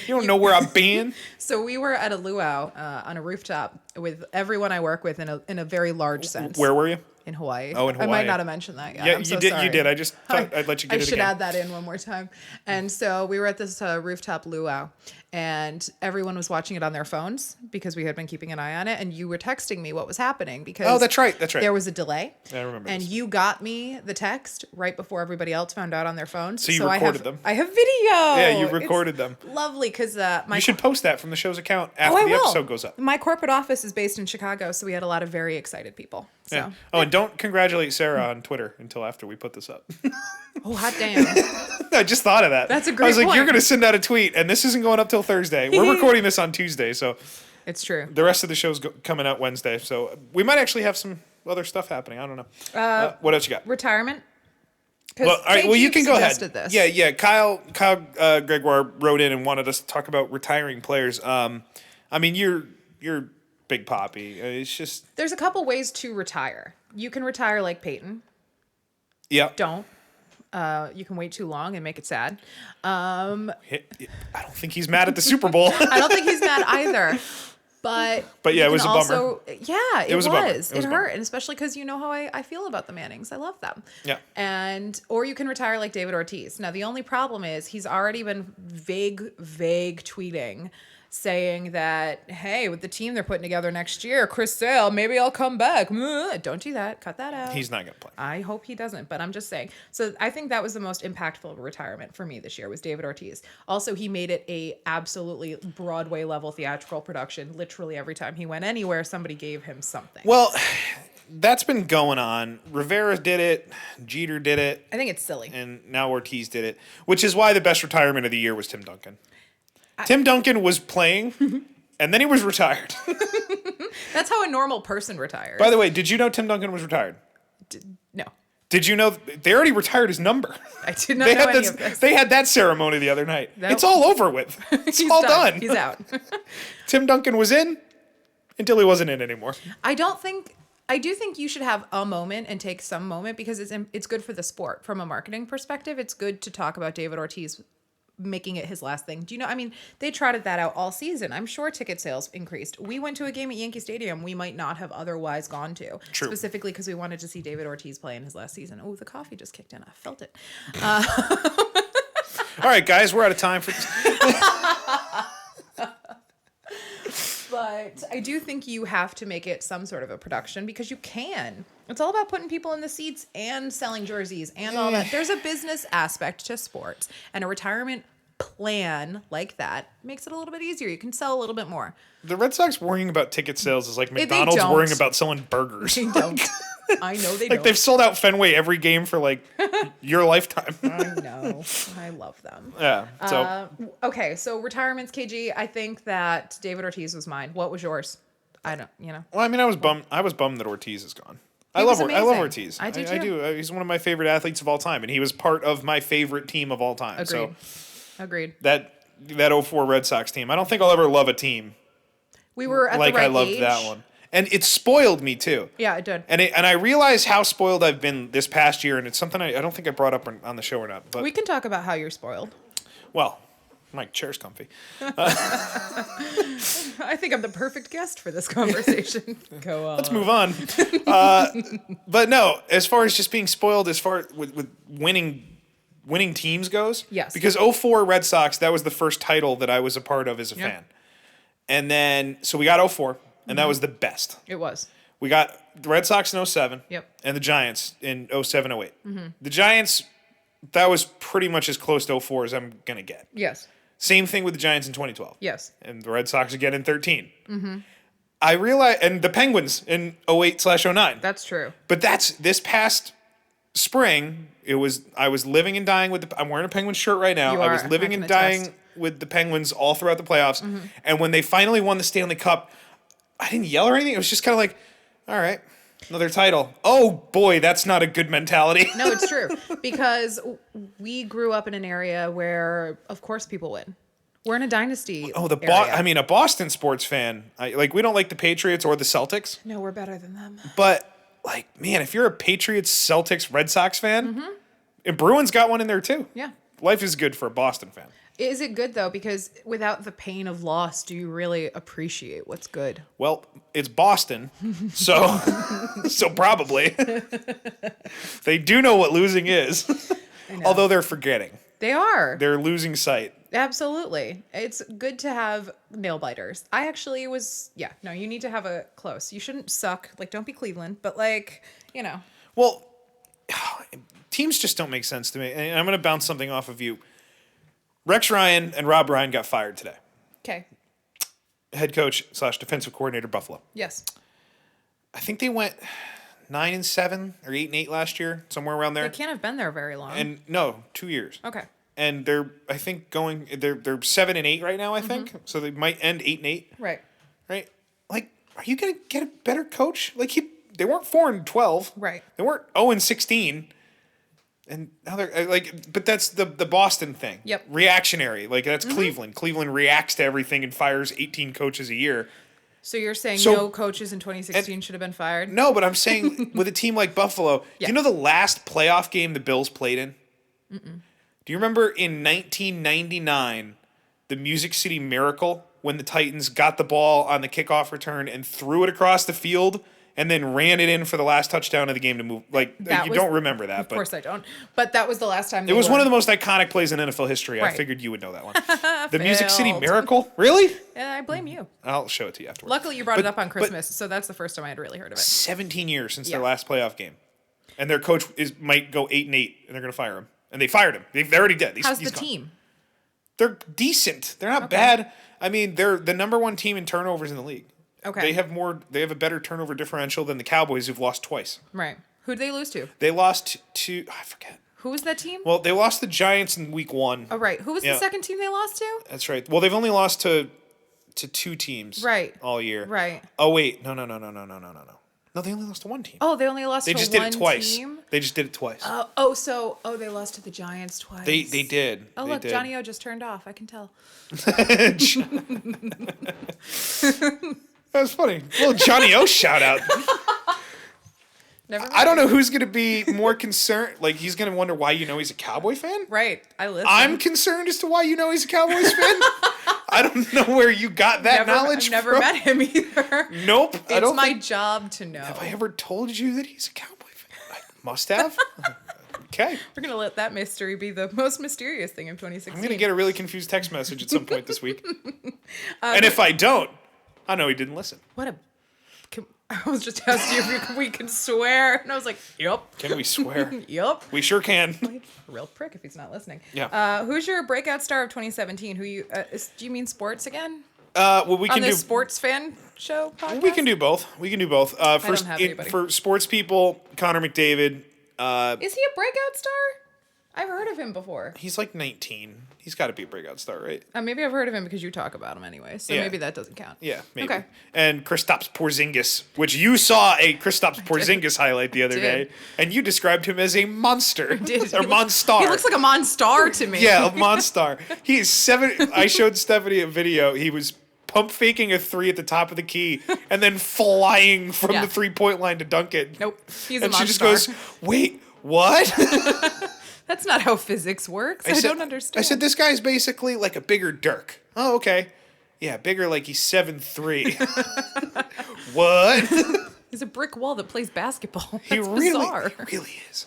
[SPEAKER 1] You don't know where I've been.
[SPEAKER 2] So we were at a luau on a rooftop with everyone I work with in a very large sense.
[SPEAKER 1] Where were you?
[SPEAKER 2] In Hawaii.
[SPEAKER 1] Oh, in
[SPEAKER 2] I
[SPEAKER 1] Hawaii.
[SPEAKER 2] might not have mentioned that yet.
[SPEAKER 1] Yeah,
[SPEAKER 2] I'm
[SPEAKER 1] you
[SPEAKER 2] so
[SPEAKER 1] did.
[SPEAKER 2] sorry.
[SPEAKER 1] You did. I just thought I'd let you get
[SPEAKER 2] I
[SPEAKER 1] it
[SPEAKER 2] should
[SPEAKER 1] again.
[SPEAKER 2] add that in one more time. And so we were at this rooftop luau, and everyone was watching it on their phones because we had been keeping an eye on it. And you were texting me what was happening because
[SPEAKER 1] Oh, that's right. That's right.
[SPEAKER 2] there was a delay.
[SPEAKER 1] I remember
[SPEAKER 2] And
[SPEAKER 1] this.
[SPEAKER 2] you got me the text right before everybody else found out on their phones.
[SPEAKER 1] So you recorded them.
[SPEAKER 2] I have video.
[SPEAKER 1] Yeah, you recorded
[SPEAKER 2] It's
[SPEAKER 1] them.
[SPEAKER 2] Lovely because my
[SPEAKER 1] You should post that from the show's account
[SPEAKER 2] Oh,
[SPEAKER 1] after
[SPEAKER 2] I
[SPEAKER 1] the
[SPEAKER 2] will.
[SPEAKER 1] episode goes up.
[SPEAKER 2] My corporate office is based in Chicago, so we had a lot of very excited people. So.
[SPEAKER 1] Yeah. Oh, and don't congratulate Sarah on Twitter until after we put this up.
[SPEAKER 2] Oh, hot damn.
[SPEAKER 1] I just thought of that.
[SPEAKER 2] That's a
[SPEAKER 1] I
[SPEAKER 2] great
[SPEAKER 1] was like,
[SPEAKER 2] point.
[SPEAKER 1] you're going to send out a tweet, and this isn't going up till Thursday. We're recording this on Tuesday, so
[SPEAKER 2] It's true.
[SPEAKER 1] the rest of the show's coming out Wednesday. So we might actually have some other stuff happening. I don't know. What else you got?
[SPEAKER 2] Retirement? 'Cause
[SPEAKER 1] Well, all right.
[SPEAKER 2] Kate
[SPEAKER 1] Well, you
[SPEAKER 2] Duke
[SPEAKER 1] can go ahead.
[SPEAKER 2] suggested This.
[SPEAKER 1] Yeah. Kyle Gregoire wrote in and wanted us to talk about retiring players. I mean, you're Big Poppy. It's just
[SPEAKER 2] There's a couple ways to retire. You can retire like Peyton.
[SPEAKER 1] yeah.
[SPEAKER 2] Don't. You can wait too long and make it sad.
[SPEAKER 1] I don't think he's mad at the Super Bowl.
[SPEAKER 2] I don't think he's mad either. But
[SPEAKER 1] yeah,
[SPEAKER 2] you
[SPEAKER 1] it was
[SPEAKER 2] can
[SPEAKER 1] a bummer.
[SPEAKER 2] also, yeah, it
[SPEAKER 1] was a bummer.
[SPEAKER 2] was.
[SPEAKER 1] It was
[SPEAKER 2] It
[SPEAKER 1] a bummer.
[SPEAKER 2] hurt, and especially because you know how I feel about the Mannings. I love them.
[SPEAKER 1] Yeah.
[SPEAKER 2] Or you can retire like David Ortiz. Now the only problem is he's already been vague tweeting, saying that hey, with the team they're putting together next year, Chris Sale, maybe I'll come back. Don't do that. Cut that out.
[SPEAKER 1] He's not gonna play.
[SPEAKER 2] I hope he doesn't, but I'm just saying. So I think that was the most impactful retirement for me this year was David Ortiz. Also, he made it a absolutely Broadway level theatrical production. Literally every time he went anywhere, somebody gave him something.
[SPEAKER 1] Well, that's been going on. Rivera did it. Jeter did it.
[SPEAKER 2] I think it's silly.
[SPEAKER 1] And now Ortiz did it, which is why the best retirement of the year was Tim Duncan. Tim Duncan was playing, and then he was retired.
[SPEAKER 2] That's how a normal person retires.
[SPEAKER 1] By the way, did you know Tim Duncan was retired?
[SPEAKER 2] No,
[SPEAKER 1] Did you know they already retired his number?
[SPEAKER 2] I did not know any of this.
[SPEAKER 1] They had that ceremony the other night.
[SPEAKER 2] That-
[SPEAKER 1] It's all over with. It's
[SPEAKER 2] He's
[SPEAKER 1] all done.
[SPEAKER 2] He's out.
[SPEAKER 1] Tim Duncan was in until he wasn't in anymore.
[SPEAKER 2] I do think you should have a moment and take some moment because it's good for the sport. From a marketing perspective, it's good to talk about David Ortiz making it his last thing. Do you know, I mean, they trotted that out all season. I'm sure ticket sales increased. We went to a game at Yankee Stadium we might not have otherwise gone to.
[SPEAKER 1] True.
[SPEAKER 2] Specifically because we wanted to see David Ortiz play in his last season. Oh, the coffee just kicked in. I felt it.
[SPEAKER 1] All right, guys, we're out of time for this.
[SPEAKER 2] But I do think you have to make it some sort of a production because you can. It's all about putting people in the seats and selling jerseys and all that. There's a business aspect to sports, and a retirement plan like that makes it a little bit easier. You can sell a little bit more.
[SPEAKER 1] The Red Sox worrying about ticket sales is like
[SPEAKER 2] They
[SPEAKER 1] McDonald's
[SPEAKER 2] don't.
[SPEAKER 1] worrying about selling burgers.
[SPEAKER 2] They don't. I know they
[SPEAKER 1] Like
[SPEAKER 2] don't.
[SPEAKER 1] they've sold out Fenway every game for like your lifetime.
[SPEAKER 2] I know. I love them.
[SPEAKER 1] Yeah. So
[SPEAKER 2] Okay, so retirements, KG. I think that David Ortiz was mine. What was yours? I don't,
[SPEAKER 1] well, I mean, I was bummed that Ortiz is gone. I
[SPEAKER 2] was
[SPEAKER 1] love
[SPEAKER 2] amazing.
[SPEAKER 1] Ortiz.
[SPEAKER 2] I do
[SPEAKER 1] I
[SPEAKER 2] too.
[SPEAKER 1] do. He's one of my favorite athletes of all time, and he was part of my favorite team of all time.
[SPEAKER 2] Agreed.
[SPEAKER 1] So
[SPEAKER 2] Agreed.
[SPEAKER 1] that 04 Red Sox team, I don't think I'll ever love a team
[SPEAKER 2] We were at
[SPEAKER 1] like
[SPEAKER 2] the right
[SPEAKER 1] I loved
[SPEAKER 2] age.
[SPEAKER 1] that one. And it spoiled me too.
[SPEAKER 2] Yeah, it did.
[SPEAKER 1] And I realize how spoiled I've been this past year, and it's something I don't think I brought up on the show or not. But
[SPEAKER 2] We can talk about how you're spoiled.
[SPEAKER 1] well, my chair's comfy.
[SPEAKER 2] I think I'm the perfect guest for this conversation. Go on.
[SPEAKER 1] Let's move on. But no, as far as just being spoiled, as far with winning teams goes,
[SPEAKER 2] Yes.
[SPEAKER 1] Because 04 Red Sox, that was the first title that I was a part of as a
[SPEAKER 2] Yep.
[SPEAKER 1] fan. And then so we got 04, and that was the best.
[SPEAKER 2] It was.
[SPEAKER 1] We got the Red Sox in 07.
[SPEAKER 2] Yep.
[SPEAKER 1] And the Giants in 07, 08. The Giants, that was pretty much as close to 04 as I'm going to get.
[SPEAKER 2] Yes.
[SPEAKER 1] Same thing with the Giants in 2012.
[SPEAKER 2] Yes.
[SPEAKER 1] And the Red Sox again in 13. I realize, and the Penguins in 08/09.
[SPEAKER 2] That's true.
[SPEAKER 1] But that's this past spring. I was living and dying with I'm wearing a Penguins shirt right now.
[SPEAKER 2] You
[SPEAKER 1] I
[SPEAKER 2] are.
[SPEAKER 1] was living
[SPEAKER 2] I can
[SPEAKER 1] and dying
[SPEAKER 2] attest.
[SPEAKER 1] with the Penguins all throughout the playoffs. And when they finally won the Stanley Cup, I didn't yell or anything. It was just kind of like, all right, another title. Oh boy, that's not a good mentality.
[SPEAKER 2] No, it's true. Because we grew up in an area where, of course, people win. We're in a dynasty.
[SPEAKER 1] Oh,
[SPEAKER 2] area.
[SPEAKER 1] I mean, a Boston sports fan. We don't like the Patriots or the Celtics.
[SPEAKER 2] No, we're better than them.
[SPEAKER 1] But like, man, if you're a Patriots, Celtics, Red Sox fan, and Bruins got one in there too.
[SPEAKER 2] Yeah.
[SPEAKER 1] Life is good for a Boston fan.
[SPEAKER 2] Is it good, though? Because without the pain of loss, do you really appreciate what's good?
[SPEAKER 1] Well, it's Boston, so so probably they do know what losing is. Although they're forgetting,
[SPEAKER 2] They are.
[SPEAKER 1] they're losing sight.
[SPEAKER 2] Absolutely. It's good to have nail biters. I actually was, no, you need to have a close. You shouldn't suck. Like, don't be Cleveland, but
[SPEAKER 1] Well, teams just don't make sense to me. And I'm going to bounce something off of you. Rex Ryan and Rob Ryan got fired today.
[SPEAKER 2] Okay.
[SPEAKER 1] Head coach / defensive coordinator, Buffalo.
[SPEAKER 2] Yes.
[SPEAKER 1] I think they went 9-7 or 8-8 last year, somewhere around there.
[SPEAKER 2] They can't have been there very long.
[SPEAKER 1] And no, 2 years.
[SPEAKER 2] Okay.
[SPEAKER 1] And they're 7-8 right now, I think. So they might end 8-8.
[SPEAKER 2] Right.
[SPEAKER 1] Right? Like, are you gonna get a better coach? Like they weren't 4-12.
[SPEAKER 2] Right.
[SPEAKER 1] They weren't 0-16. And now they're but that's the Boston thing.
[SPEAKER 2] Yep.
[SPEAKER 1] Reactionary. Like that's Cleveland. Cleveland reacts to everything and fires 18 coaches a year.
[SPEAKER 2] So you're saying
[SPEAKER 1] So-
[SPEAKER 2] no coaches in 2016 should have been fired?
[SPEAKER 1] No, but I'm saying with a team like Buffalo,
[SPEAKER 2] Yeah.
[SPEAKER 1] you know the last playoff game the Bills played in? Do you remember in 1999, the Music City Miracle, when the Titans got the ball on the kickoff return and threw it across the field and then ran it in for the last touchdown of the game to move? Like,
[SPEAKER 2] That
[SPEAKER 1] you
[SPEAKER 2] was-
[SPEAKER 1] don't remember that.
[SPEAKER 2] Of course I don't. But that was the last time
[SPEAKER 1] It
[SPEAKER 2] they
[SPEAKER 1] was one
[SPEAKER 2] won.
[SPEAKER 1] of the most iconic plays in NFL history. I
[SPEAKER 2] Right.
[SPEAKER 1] figured you would know that one. The Music City
[SPEAKER 2] Failed.
[SPEAKER 1] Miracle? Really?
[SPEAKER 2] And I blame you.
[SPEAKER 1] I'll show it to you afterwards.
[SPEAKER 2] Luckily, you brought
[SPEAKER 1] But-
[SPEAKER 2] it up on
[SPEAKER 1] but-
[SPEAKER 2] Christmas, so that's the first time I had really heard of it.
[SPEAKER 1] 17 years since their
[SPEAKER 2] Yeah.
[SPEAKER 1] last playoff game. And their coach might go 8-8, and they're going to fire him. And they fired him. They already did.
[SPEAKER 2] How's
[SPEAKER 1] He's
[SPEAKER 2] the
[SPEAKER 1] gone.
[SPEAKER 2] team?
[SPEAKER 1] They're decent. They're not bad. I mean, they're the number one team in turnovers in the league.
[SPEAKER 2] Okay.
[SPEAKER 1] They have a better turnover differential than the Cowboys, who've lost twice.
[SPEAKER 2] Right. Who'd they lose to?
[SPEAKER 1] They lost to I forget.
[SPEAKER 2] Who was that team?
[SPEAKER 1] Well, they lost the Giants in week 1.
[SPEAKER 2] Oh, right. Who was
[SPEAKER 1] Yeah.
[SPEAKER 2] the second team they lost to?
[SPEAKER 1] That's right. Well, they've only lost to 2 teams
[SPEAKER 2] Right.
[SPEAKER 1] all year.
[SPEAKER 2] Right.
[SPEAKER 1] Oh wait, no. No, they only lost to 1 team.
[SPEAKER 2] Oh, they only lost
[SPEAKER 1] They
[SPEAKER 2] to
[SPEAKER 1] just
[SPEAKER 2] one
[SPEAKER 1] did it twice.
[SPEAKER 2] team?
[SPEAKER 1] They just did it twice.
[SPEAKER 2] They lost to the Giants twice.
[SPEAKER 1] They did.
[SPEAKER 2] Oh,
[SPEAKER 1] They
[SPEAKER 2] look,
[SPEAKER 1] did.
[SPEAKER 2] Johnny O just turned off. I can tell.
[SPEAKER 1] That was funny. Little Johnny O shout out.
[SPEAKER 2] Never mind.
[SPEAKER 1] I don't know who's going to be more concerned. Like, he's going to wonder why he's a Cowboy fan?
[SPEAKER 2] Right. I listen.
[SPEAKER 1] I'm concerned as to why he's a Cowboys fan. I don't know where you got that knowledge
[SPEAKER 2] I've never
[SPEAKER 1] from.
[SPEAKER 2] met him either.
[SPEAKER 1] Nope. I
[SPEAKER 2] It's
[SPEAKER 1] don't
[SPEAKER 2] my
[SPEAKER 1] think,
[SPEAKER 2] job to know.
[SPEAKER 1] have I ever told you that he's a Cowboy fan? I must have. Okay.
[SPEAKER 2] We're going to let that mystery be the most mysterious thing of 2016.
[SPEAKER 1] I'm going to get a really confused text message at some point this week. And if I don't, I know he didn't listen.
[SPEAKER 2] What a... I was just asking if we can swear, and I was like, "Yep."
[SPEAKER 1] Can we swear?
[SPEAKER 2] Yep.
[SPEAKER 1] We sure can.
[SPEAKER 2] Real prick if he's not listening.
[SPEAKER 1] Yeah.
[SPEAKER 2] Who's your breakout star of 2017? Who you? Do you mean sports again?
[SPEAKER 1] Well, we
[SPEAKER 2] On
[SPEAKER 1] can do
[SPEAKER 2] this sports fan show podcast?
[SPEAKER 1] We can do both. We can do both.
[SPEAKER 2] don't have anybody.
[SPEAKER 1] For sports people, Connor McDavid.
[SPEAKER 2] Is he a breakout star? I've heard of him before.
[SPEAKER 1] He's like 19. He's got to be a breakout star, right?
[SPEAKER 2] Maybe I've heard of him because you talk about him anyway, so
[SPEAKER 1] Yeah.
[SPEAKER 2] maybe that doesn't count.
[SPEAKER 1] Yeah, maybe.
[SPEAKER 2] Okay.
[SPEAKER 1] And Kristaps Porzingis, which you saw a Kristaps Porzingis highlight the other day, and you described him as a monster. Or monstar.
[SPEAKER 2] He looks like a monstar to me.
[SPEAKER 1] Yeah, a monstar. He is 7. I showed Stephanie a video. He was pump faking a 3 at the top of the key and then flying from
[SPEAKER 2] Yeah.
[SPEAKER 1] the 3-point line to dunk it.
[SPEAKER 2] Nope. He's a
[SPEAKER 1] And
[SPEAKER 2] monstar.
[SPEAKER 1] she just goes, "Wait, what?"
[SPEAKER 2] That's not how physics works. I don't understand.
[SPEAKER 1] I said, "This guy's basically like a bigger Dirk." Oh, okay. Yeah, bigger like he's 7'3". What?
[SPEAKER 2] He's a brick wall that plays basketball. That's
[SPEAKER 1] He
[SPEAKER 2] bizarre.
[SPEAKER 1] really is.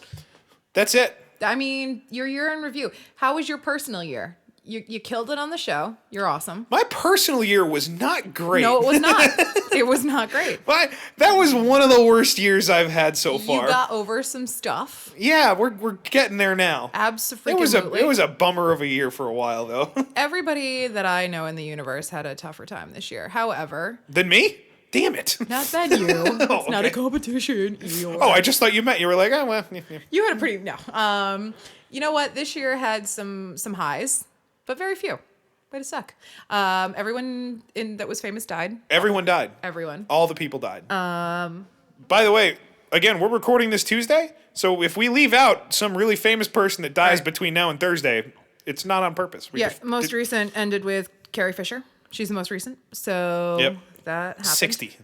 [SPEAKER 1] That's it.
[SPEAKER 2] I mean, your year in review. How was your personal year? You killed it on the show. You're awesome.
[SPEAKER 1] My personal year was not great.
[SPEAKER 2] No, it was not. It was not great.
[SPEAKER 1] That was one of the worst years I've had so far.
[SPEAKER 2] You got over some stuff.
[SPEAKER 1] Yeah, we're getting there now.
[SPEAKER 2] Absolutely.
[SPEAKER 1] It was a bummer of a year for a while though.
[SPEAKER 2] Everybody that I know in the universe had a tougher time this year. However,
[SPEAKER 1] Than me? Damn it.
[SPEAKER 2] not than you. It's not a
[SPEAKER 1] okay.
[SPEAKER 2] competition. Eeyore.
[SPEAKER 1] Oh, I just thought you meant you were like, oh well. Yeah.
[SPEAKER 2] You had a pretty no. You know what? This year had some highs, but very few. Way to suck. Everyone that was famous died.
[SPEAKER 1] Everyone died.
[SPEAKER 2] Everyone.
[SPEAKER 1] All the people died. By the way, again, we're recording this Tuesday, so if we leave out some really famous person that dies
[SPEAKER 2] Right.
[SPEAKER 1] between now and Thursday, it's not on purpose. We
[SPEAKER 2] Yeah,
[SPEAKER 1] just
[SPEAKER 2] most
[SPEAKER 1] did-
[SPEAKER 2] recent ended with Carrie Fisher. She's the most recent. So
[SPEAKER 1] Yep.
[SPEAKER 2] that happened.
[SPEAKER 1] 60.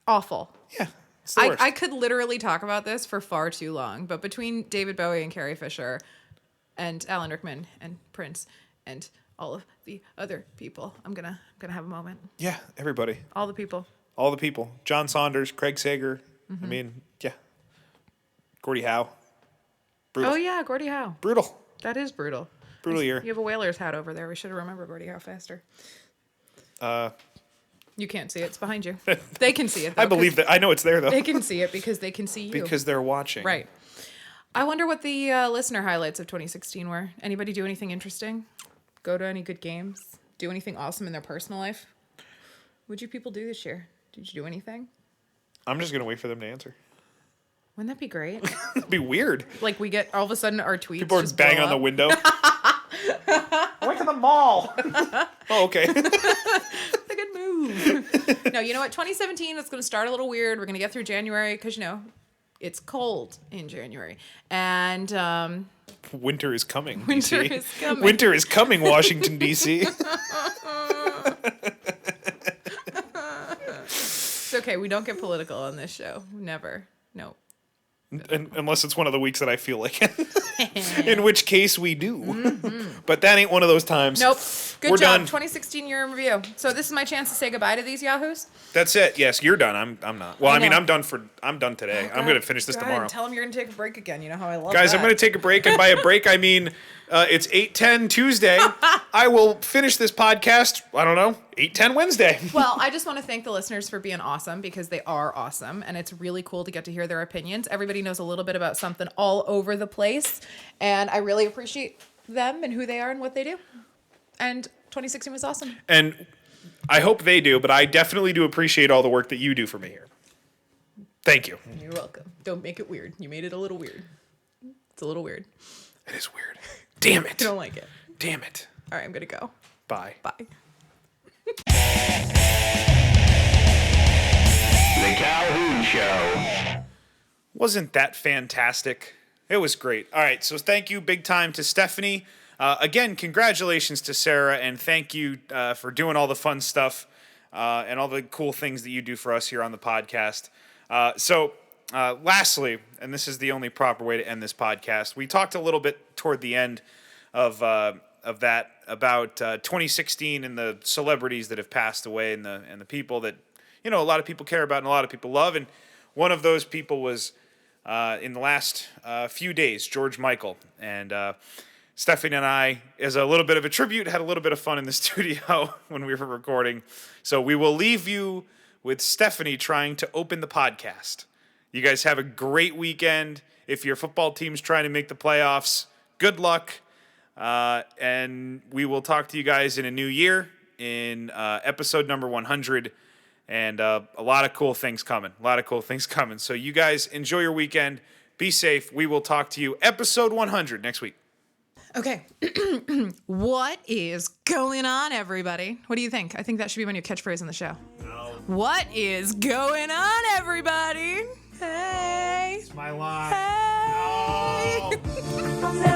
[SPEAKER 2] Awful.
[SPEAKER 1] Yeah. It's the worst.
[SPEAKER 2] I could literally talk about this for far too long, but between David Bowie and Carrie Fisher and Alan Rickman and Prince and all of the other people, I'm gonna have a moment.
[SPEAKER 1] Yeah, everybody.
[SPEAKER 2] All the people.
[SPEAKER 1] All the people. John Saunders, Craig Sager.
[SPEAKER 2] Mm-hmm.
[SPEAKER 1] I mean, yeah. Gordie Howe. Brutal.
[SPEAKER 2] Oh yeah, Gordie Howe.
[SPEAKER 1] Brutal.
[SPEAKER 2] That is brutal.
[SPEAKER 1] Brutal year.
[SPEAKER 2] You have a Whalers hat over there. We should have remembered Gordie Howe faster. You can't see it. It's behind you. They can see it, though.
[SPEAKER 1] I believe that. I know it's there, though.
[SPEAKER 2] They can see it because they can see you.
[SPEAKER 1] Because they're watching.
[SPEAKER 2] Right. I wonder what the listener highlights of 2016 were. Anybody do anything interesting? Go to any good games? Do anything awesome in their personal life? What'd you people do this year? Did you do anything?
[SPEAKER 1] I'm just going to wait for them to answer.
[SPEAKER 2] Wouldn't that be great?
[SPEAKER 1] It'd be weird.
[SPEAKER 2] Like we get all of a sudden our tweets
[SPEAKER 1] People are
[SPEAKER 2] just
[SPEAKER 1] banging
[SPEAKER 2] blow
[SPEAKER 1] on the
[SPEAKER 2] up.
[SPEAKER 1] window. I went to the mall. Oh, okay.
[SPEAKER 2] It's a good move. No, you know what? 2017 is going to start a little weird. We're going to get through January because, it's cold in January. And
[SPEAKER 1] Winter is coming.
[SPEAKER 2] Winter
[SPEAKER 1] DC.
[SPEAKER 2] is coming.
[SPEAKER 1] Winter is coming, Washington, D.C.
[SPEAKER 2] it's okay. We don't get political on this show. Never. No.
[SPEAKER 1] Unless it's one of the weeks that I feel like it. In which case we do. But that ain't one of those times.
[SPEAKER 2] Nope. Good
[SPEAKER 1] We're
[SPEAKER 2] job.
[SPEAKER 1] done.
[SPEAKER 2] 2016 year in review. So this is my chance to say goodbye to these yahoos.
[SPEAKER 1] That's it. Yes, you're done. I'm not. Well,
[SPEAKER 2] I
[SPEAKER 1] I mean,
[SPEAKER 2] know.
[SPEAKER 1] I'm done today. I'm going to finish this
[SPEAKER 2] Go ahead
[SPEAKER 1] tomorrow.
[SPEAKER 2] and tell them you're going to take a break again. You know how I love
[SPEAKER 1] Guys,
[SPEAKER 2] that.
[SPEAKER 1] I'm going to take a break, and by a break, I mean it's 8:10 Tuesday. I will finish this podcast, I don't know, 8:10 Wednesday.
[SPEAKER 2] Well, I just want to thank the listeners for being awesome because they are awesome. And it's really cool to get to hear their opinions. Everybody knows a little bit about something all over the place. And I really appreciate them and who they are and what they do. And 2016 was awesome.
[SPEAKER 1] And I hope they do, but I definitely do appreciate all the work that you do for me here. Thank you.
[SPEAKER 2] You're welcome. Don't make it weird. You made it a little weird. It's a little weird.
[SPEAKER 1] It is weird. Damn it.
[SPEAKER 2] I don't like it.
[SPEAKER 1] Damn it.
[SPEAKER 2] All right, I'm going to go.
[SPEAKER 1] Bye.
[SPEAKER 2] Bye.
[SPEAKER 3] The Calhoun Show.
[SPEAKER 1] Wasn't that fantastic? It was great. All right, so thank you big time to Stephanie. Again, congratulations to Sarah, and thank you for doing all the fun stuff and all the cool things that you do for us here on the podcast. Lastly, and this is the only proper way to end this podcast, we talked a little bit toward the end of that about 2016 and the celebrities that have passed away and the people that a lot of people care about and a lot of people love. And one of those people was in the last few days, George Michael. And Stephanie and I, as a little bit of a tribute, had a little bit of fun in the studio when we were recording. So we will leave you with Stephanie trying to open the podcast. You guys have a great weekend. If your football team's trying to make the playoffs, good luck. And we will talk to you guys in a new year in episode number 100. And a lot of cool things coming. So you guys enjoy your weekend. Be safe. We will talk to you episode 100 next week.
[SPEAKER 2] Okay. What is going on, everybody? What do you think? I think that should be my new catchphrase in the show.
[SPEAKER 1] No.
[SPEAKER 2] What is going on, everybody? Hey.
[SPEAKER 1] It's my line.
[SPEAKER 2] Hey.
[SPEAKER 1] No.